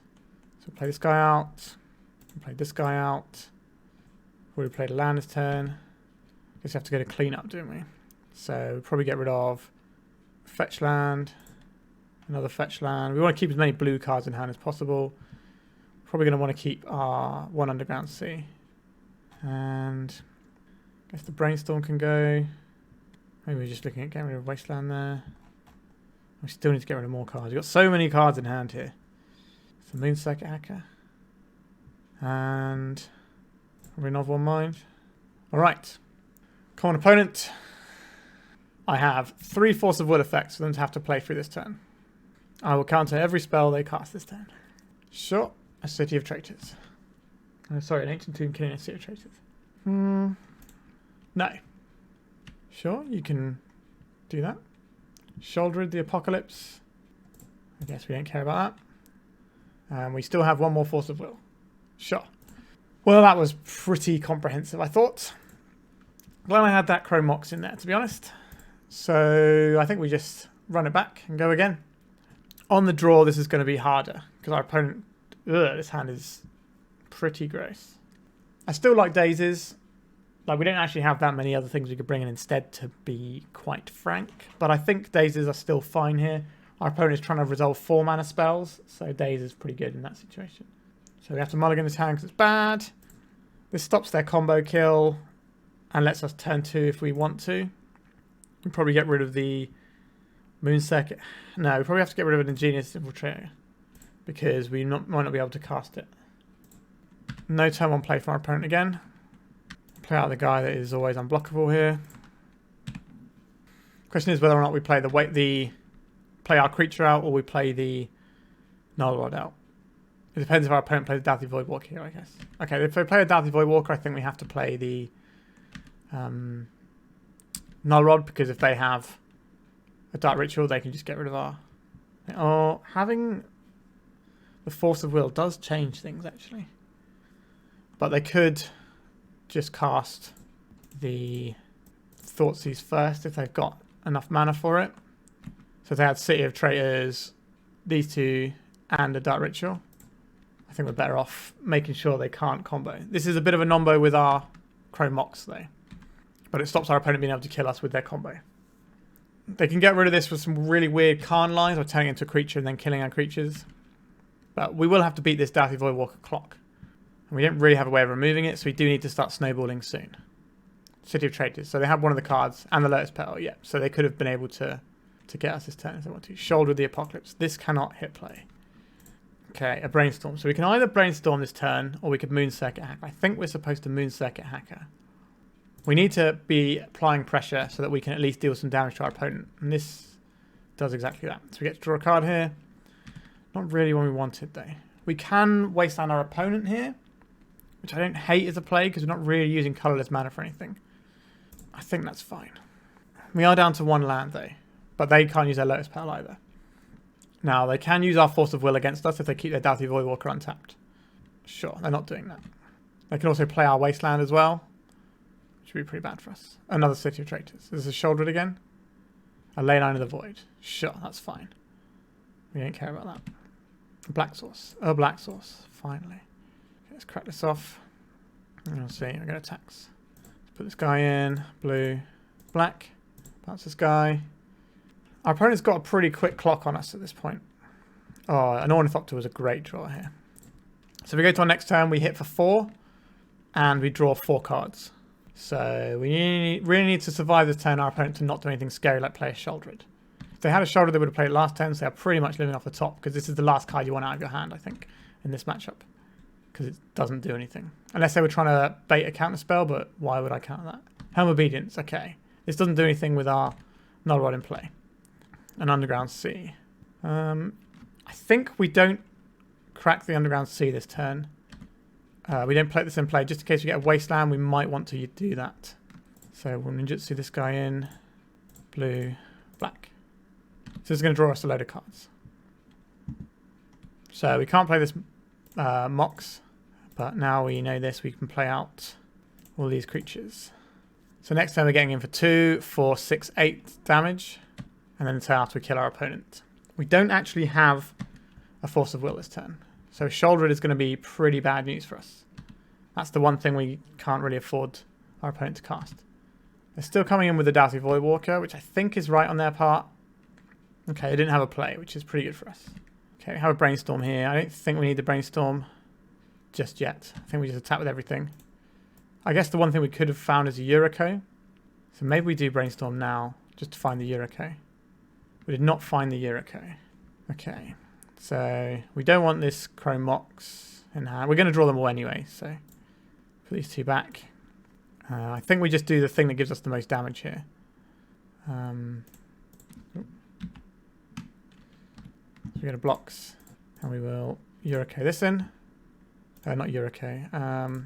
So we'll play this guy out. We'll play this guy out. We played a land this turn. Guess we have to go to clean up, don't we? So we'll probably get rid of fetch land. Another fetch land. We want to keep as many blue cards in hand as possible. Probably going to want to keep our 1 Underground Sea. And I guess the Brainstorm can go. Maybe we're just looking at getting rid of Wasteland there. We still need to get rid of more cards. We've got so many cards in hand here. So Moon Circuit Hacker. And Ring of One Mind. Alright. Come on, opponent. I have 3 Force of Will effects for them to have to play through this turn. I will counter every spell they cast this turn. Sure. A City of Traitors. Oh, sorry, an Ancient Tomb killing a City of Traitors. No. Sure, you can do that. Shouldered the Apocalypse. I guess we don't care about that. And we still have 1 more Force of Will. Sure. Well, that was pretty comprehensive, I thought. Glad I had that Chrome Mox in there, to be honest. So I think we just run it back and go again. On the draw, this is going to be harder because our opponent... this hand is pretty gross. I still like Dazes. Like, we don't actually have that many other things we could bring in instead, to be quite frank. But I think Dazes are still fine here. Our opponent is trying to resolve 4 mana spells, so Daze is pretty good in that situation. So we have to mulligan this hand because it's bad. This stops their combo kill and lets us turn 2 if we want to. We'll probably get rid of the Moon Circuit. No, we probably have to get rid of an Ingenious Infiltrator because we might not be able to cast it. No turn 1 play from our opponent again. Play out the guy that is always unblockable here. Question is whether or not we play play our creature out or we play the Null Rod out. It depends if our opponent plays a Doughty Voidwalker here, I guess. Okay, if they play a Doughty Voidwalker, I think we have to play the Null Rod, because if they have a Dark Ritual, they can just get rid of our... Oh, having the Force of Will does change things, actually. But they could just cast the Thoughtseize first if they've got enough mana for it. So if they had City of Traitors, these two, and a Dark Ritual, I think we're better off making sure they can't combo. This is a bit of a nombo with our Chrome Mox, though. But it stops our opponent being able to kill us with their combo. They can get rid of this with some really weird Karn lines, or turning it into a creature and then killing our creatures. But we will have to beat this Doughty Voidwalker clock. And we don't really have a way of removing it, so we do need to start snowballing soon. City of Traitors. So they have one of the cards, and the Lotus Petal, yeah. So they could have been able to get us this turn if they want to. Shoulder the Apocalypse. This cannot hit play. Okay, a Brainstorm. So we can either Brainstorm this turn, or we could Moon Circuit Hacker. I think we're supposed to Moon Circuit Hacker. We need to be applying pressure so that we can at least deal some damage to our opponent. And this does exactly that. So we get to draw a card here. Not really when we wanted, though. We can Wasteland our opponent here, which I don't hate as a play because we're not really using colourless mana for anything. I think that's fine. We are down to one land, though. But they can't use their Lotus Petal either. Now, they can use our Force of Will against us if they keep their Doughty Voidwalker untapped. Sure, they're not doing that. They can also play our Wasteland as well, which would be pretty bad for us. Another City of Traitors. Is this shouldered again? A Ley Line of the Void. Sure, that's fine. We don't care about that. Black Source. Oh, Black Source. Finally. Okay, let's crack this off. And we'll see. We're going to attacks. Let's put this guy in. Blue. Black. Bounce this guy. Our opponent's got a pretty quick clock on us at this point. Oh, an Ornithopter was a great draw here. So if we go to our next turn, we hit for 4. And we draw 4 cards. So we really need to survive this turn, our opponent to not do anything scary like play a Shouldered. If they had a Shoulder, they would have played it last turn, so they're pretty much living off the top, because this is the last card you want out of your hand, I think, in this matchup. Because it doesn't do anything. Unless they were trying to bait a counter spell, but why would I counter that? Helm Obedience, okay. This doesn't do anything with our Null Rod in play. An Underground Sea. I think we don't crack the Underground Sea this turn. We don't play this in play. Just in case we get a Wasteland, we might want to do that. So we'll Ninjutsu this guy in. Blue, black. So this is going to draw us a load of cards. So we can't play this Mox. But now we know this, we can play out all these creatures. So next turn we're getting in for 2, 4, 6, 8 damage. And then the turn after we kill our opponent. We don't actually have a Force of Will this turn. So Shouldered is going to be pretty bad news for us. That's the one thing we can't really afford our opponent to cast. They're still coming in with the Doughty Voidwalker, which I think is right on their part. Okay, they didn't have a play, which is pretty good for us. Okay, we have a Brainstorm here. I don't think we need the Brainstorm just yet. I think we just attack with everything. I guess the one thing we could have found is a Yuriko. So maybe we do Brainstorm now, just to find the Yuriko. We did not find the Yuriko. Okay, so we don't want this Chrome Mox in hand. We're going to draw them all anyway, so put these 2 back. I think we just do the thing that gives us the most damage here. So we go to blocks, and we will Yuriko this in. Not Yuriko.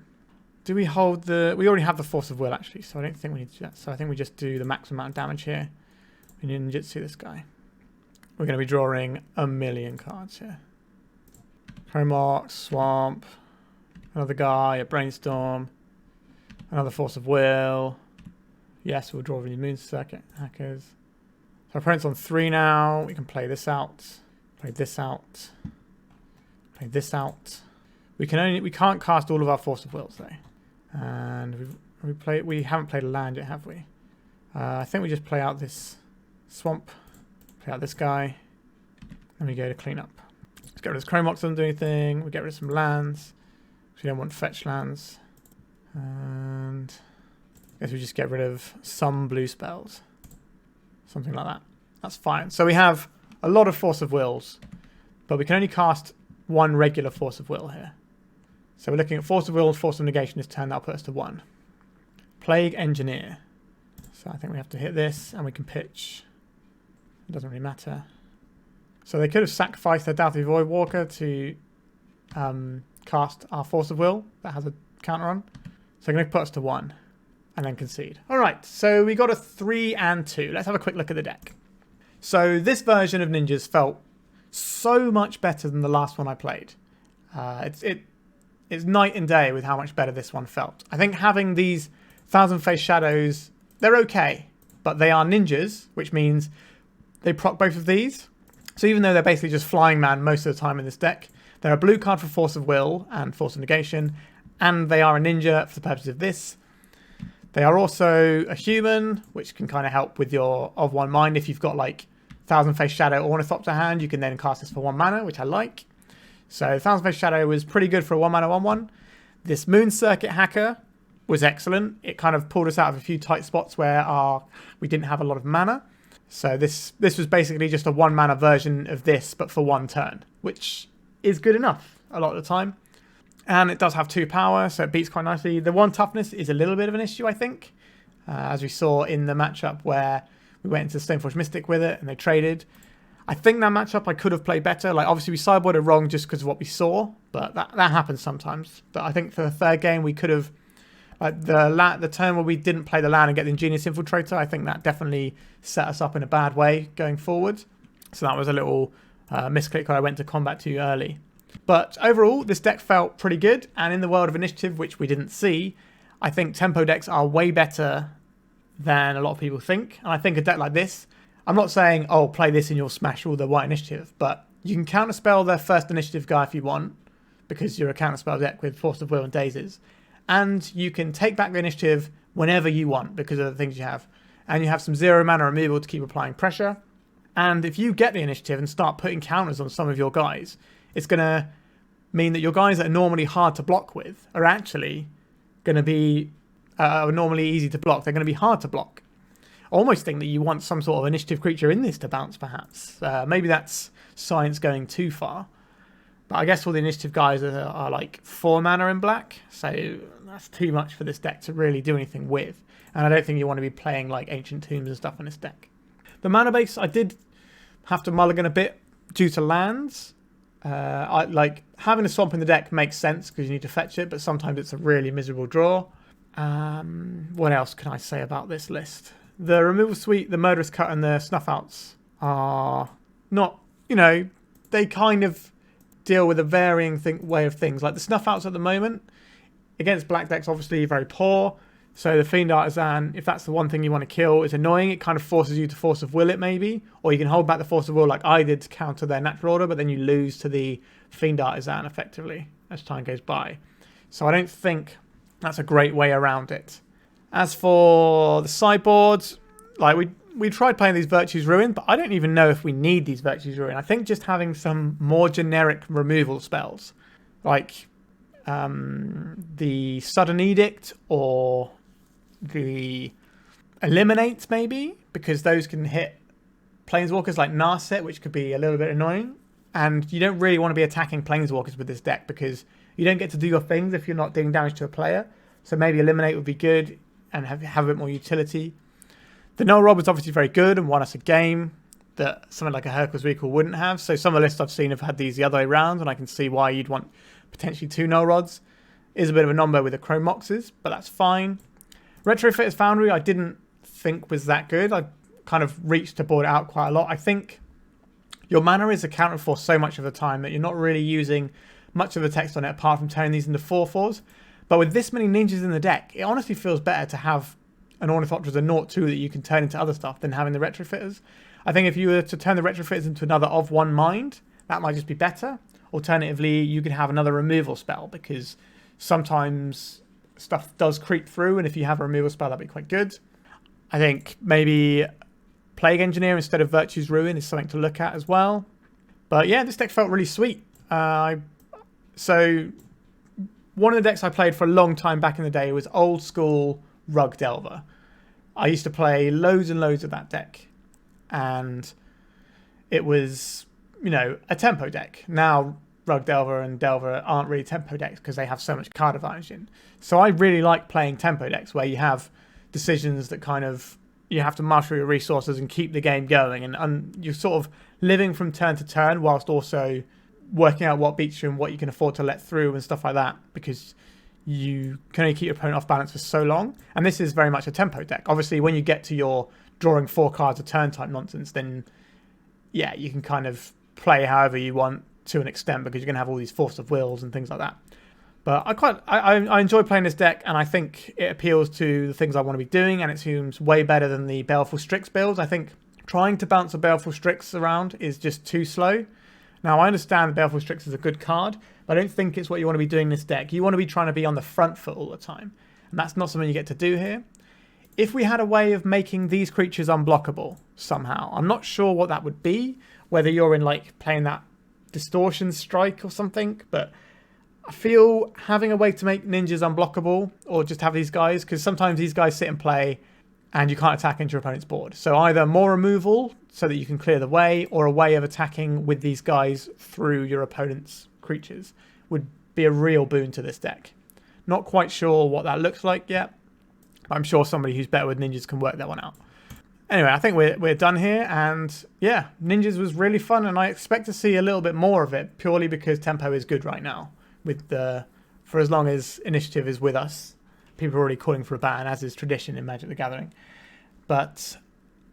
Do we hold the... We already have the Force of Will, actually, so I don't think we need to do that. So I think we just do the maximum amount of damage here. We need to Ninjutsu this guy. We're going to be drawing a million cards here. Chrome Mox, Swamp, another guy, a Brainstorm, another Force of Will. Yes, we'll draw the Moon Circuit Hackers. So our opponent's on 3 now. We can play this out. Play this out. Play this out. We can't cast all of our Force of Wills though. And we haven't played a land yet, have we? I think we just play out this Swamp. Play out this guy. And we go to clean up. Let's get rid of this Chrome Mox, doesn't do anything. We get rid of some lands. We don't want fetch lands. And I guess we just get rid of some blue spells. Something like that. That's fine. So we have a lot of Force of Wills. But we can only cast 1 regular Force of Will here. So we're looking at Force of Will and Force of Negation this turn. That'll put us to 1. Plague Engineer. So I think we have to hit this and we can pitch. It doesn't really matter. So they could have sacrificed their Doughty Voidwalker to cast our Force of Will that has a counter on. So they're going to put us to 1 and then concede. All right, so we got a 3 and 2. Let's have a quick look at the deck. So this version of Ninjas felt so much better than the last one I played. It's night and day with how much better this one felt. I think having these Thousand Face Shadows, they're okay, but they are ninjas, which means they proc both of these. So even though they're basically just flying man most of the time in this deck, they're a blue card for Force of Will and Force of Negation, and they are a ninja for the purpose of this. They are also a human, which can kind of help with your of 1 mind. If you've got like Thousand Face Shadow Ornithopter hand, you can then cast this for 1 mana, which I like. So Thousand Face Shadow was pretty good for a 1 mana 1/1. This Moon Circuit Hacker was excellent. It kind of pulled us out of a few tight spots where we didn't have a lot of mana. So this was basically just a 1 mana version of this, but for 1 turn, which is good enough a lot of the time. And it does have 2 power, so it beats quite nicely. The 1 toughness is a little bit of an issue, I think, as we saw in the matchup where we went into Stoneforge Mystic with it and they traded. I think that matchup I could have played better. Like, obviously we sideboarded wrong just because of what we saw, but that happens sometimes. But I think for the 3rd game we could have, like the turn where we didn't play the land and get the Ingenious Infiltrator, I think that definitely set us up in a bad way going forward. So that was a little misclick where I went to combat too early. But overall, this deck felt pretty good. And in the world of initiative, which we didn't see, I think tempo decks are way better than a lot of people think. And I think a deck like this, I'm not saying, oh, play this and you'll smash all the white initiative, but you can counterspell their first initiative guy if you want, because you're a counterspell deck with Force of Will and Dazes. And you can take back the initiative whenever you want because of the things you have. And you have some 0 mana removal to keep applying pressure. And if you get the initiative and start putting counters on some of your guys, it's going to mean that your guys that are normally hard to block with are actually going to be normally easy to block. They're going to be hard to block. I almost think that you want some sort of initiative creature in this to bounce, perhaps. Maybe that's science going too far. But I guess all the initiative guys are like 4 mana in black, so that's too much for this deck to really do anything with. And I don't think you want to be playing like Ancient Tombs and stuff in this deck. The mana base, I did have to mulligan a bit due to lands. I like having a swamp in the deck makes sense because you need to fetch it, but sometimes it's a really miserable draw. What else can I say about this list? The removal suite, the Murderous Cut, and the Snuff Outs are not, they kind of deal with a varying way of things. Like the Snuff Outs at the moment, against black decks, obviously very poor. So the Fiend Artisan, if that's the one thing you want to kill, is annoying. It kind of forces you to Force of Will it, maybe. Or you can hold back the Force of Will like I did to counter their natural order, but then you lose to the Fiend Artisan effectively as time goes by. So I don't think that's a great way around it. As for the sideboards, like we tried playing these Virtues Ruin, but I don't even know if we need these Virtues Ruin. I think just having some more generic removal spells, like the Sudden Edict or the Eliminate, maybe, because those can hit Planeswalkers like Narset, which could be a little bit annoying. And you don't really want to be attacking Planeswalkers with this deck because you don't get to do your things if you're not dealing damage to a player. So maybe Eliminate would be good and have a bit more utility. The Null Rod was obviously very good and won us a game that something like a Hurkyl's Recall wouldn't have. So some of the lists I've seen have had these the other way around, and I can see why you'd want potentially 2 Null Rods. Is a bit of a number with the Chrome Moxes, but that's fine. Retrofitter Foundry I didn't think was that good. I kind of reached to board it out quite a lot. I think your mana is accounted for so much of the time that you're not really using much of the text on it apart from turning these into 4/4s. But with this many ninjas in the deck, it honestly feels better to have an Ornithopter as a 0/2 that you can turn into other stuff than having the Retrofitters. I think if you were to turn the Retrofitters into another of 1 mind, that might just be better. Alternatively, you could have another removal spell because sometimes stuff does creep through, and if you have a removal spell, that'd be quite good. I think maybe Plague Engineer instead of Virtue's Ruin is something to look at as well. But yeah, this deck felt really sweet. So one of the decks I played for a long time back in the day was old school Rug Delver. I used to play loads and loads of that deck, and it was, a tempo deck. Now Rug Delver and Delver aren't really tempo decks because they have so much card advantage in. So I really like playing tempo decks where you have decisions that kind of you have to marshal your resources and keep the game going, and you're sort of living from turn to turn whilst also working out what beats you and what you can afford to let through and stuff like that, because you can only keep your opponent off balance for so long. And this is very much a tempo deck. Obviously, when you get to your drawing 4 cards a turn type nonsense, then yeah, you can kind of play however you want to an extent, because you're going to have all these Force of Wills and things like that. But I enjoy playing this deck, and I think it appeals to the things I want to be doing, and it seems way better than the Baleful Strix builds. I think trying to bounce a Baleful Strix around is just too slow. Now, I understand Baleful Strix is a good card, but I don't think it's what you want to be doing in this deck. You want to be trying to be on the front foot all the time, and that's not something you get to do here. If we had a way of making these creatures unblockable somehow, I'm not sure what that would be, whether you're in like playing that Distortion Strike or something, but I feel having a way to make ninjas unblockable, or just have these guys, because sometimes these guys sit and play and you can't attack into your opponent's board. So either more removal so that you can clear the way, or a way of attacking with these guys through your opponent's creatures would be a real boon to this deck. Not quite sure what that looks like yet, but I'm sure somebody who's better with ninjas can work that one out. Anyway, I think we're done here, and yeah, ninjas was really fun, and I expect to see a little bit more of it, purely because tempo is good right now. For as long as initiative is with us. People are already calling for a ban, as is tradition in Magic the Gathering. But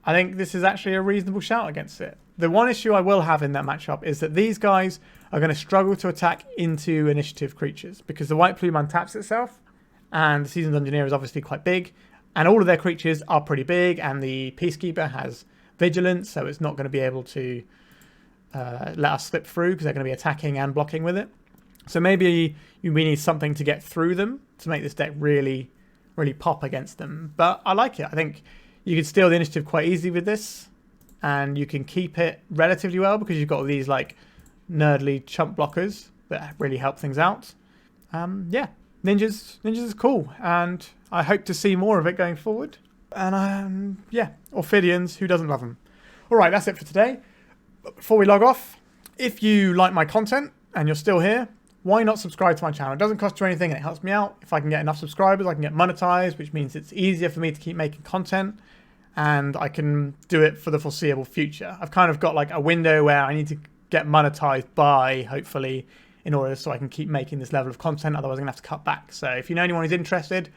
I think this is actually a reasonable shout against it. The one issue I will have in that matchup is that these guys are going to struggle to attack into initiative creatures, because the White Plume untaps itself, and the Seasoned Engineer is obviously quite big, and all of their creatures are pretty big, and the Peacekeeper has Vigilance, so it's not going to be able to let us slip through, because they're going to be attacking and blocking with it. So maybe we need something to get through them to make this deck really, really pop against them. But I like it. I think you can steal the initiative quite easily with this, and you can keep it relatively well because you've got all these like nerdly chump blockers that really help things out. Yeah, ninjas is cool, and I hope to see more of it going forward. And yeah, Ophidians, who doesn't love them? All right, that's it for today. But before we log off, if you like my content and you're still here, why not subscribe to my channel? It doesn't cost you anything and it helps me out. If I can get enough subscribers, I can get monetized, which means it's easier for me to keep making content, and I can do it for the foreseeable future. I've kind of got like a window where I need to get monetized by, hopefully, in order so I can keep making this level of content. Otherwise, I'm going to have to cut back. So if you know anyone who's interested,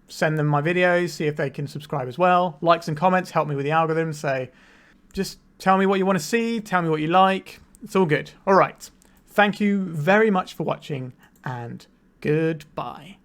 send them my videos, see if they can subscribe as well. Likes and comments help me with the algorithm. So just tell me what you want to see. Tell me what you like. It's all good. All right. Thank you very much for watching, and goodbye.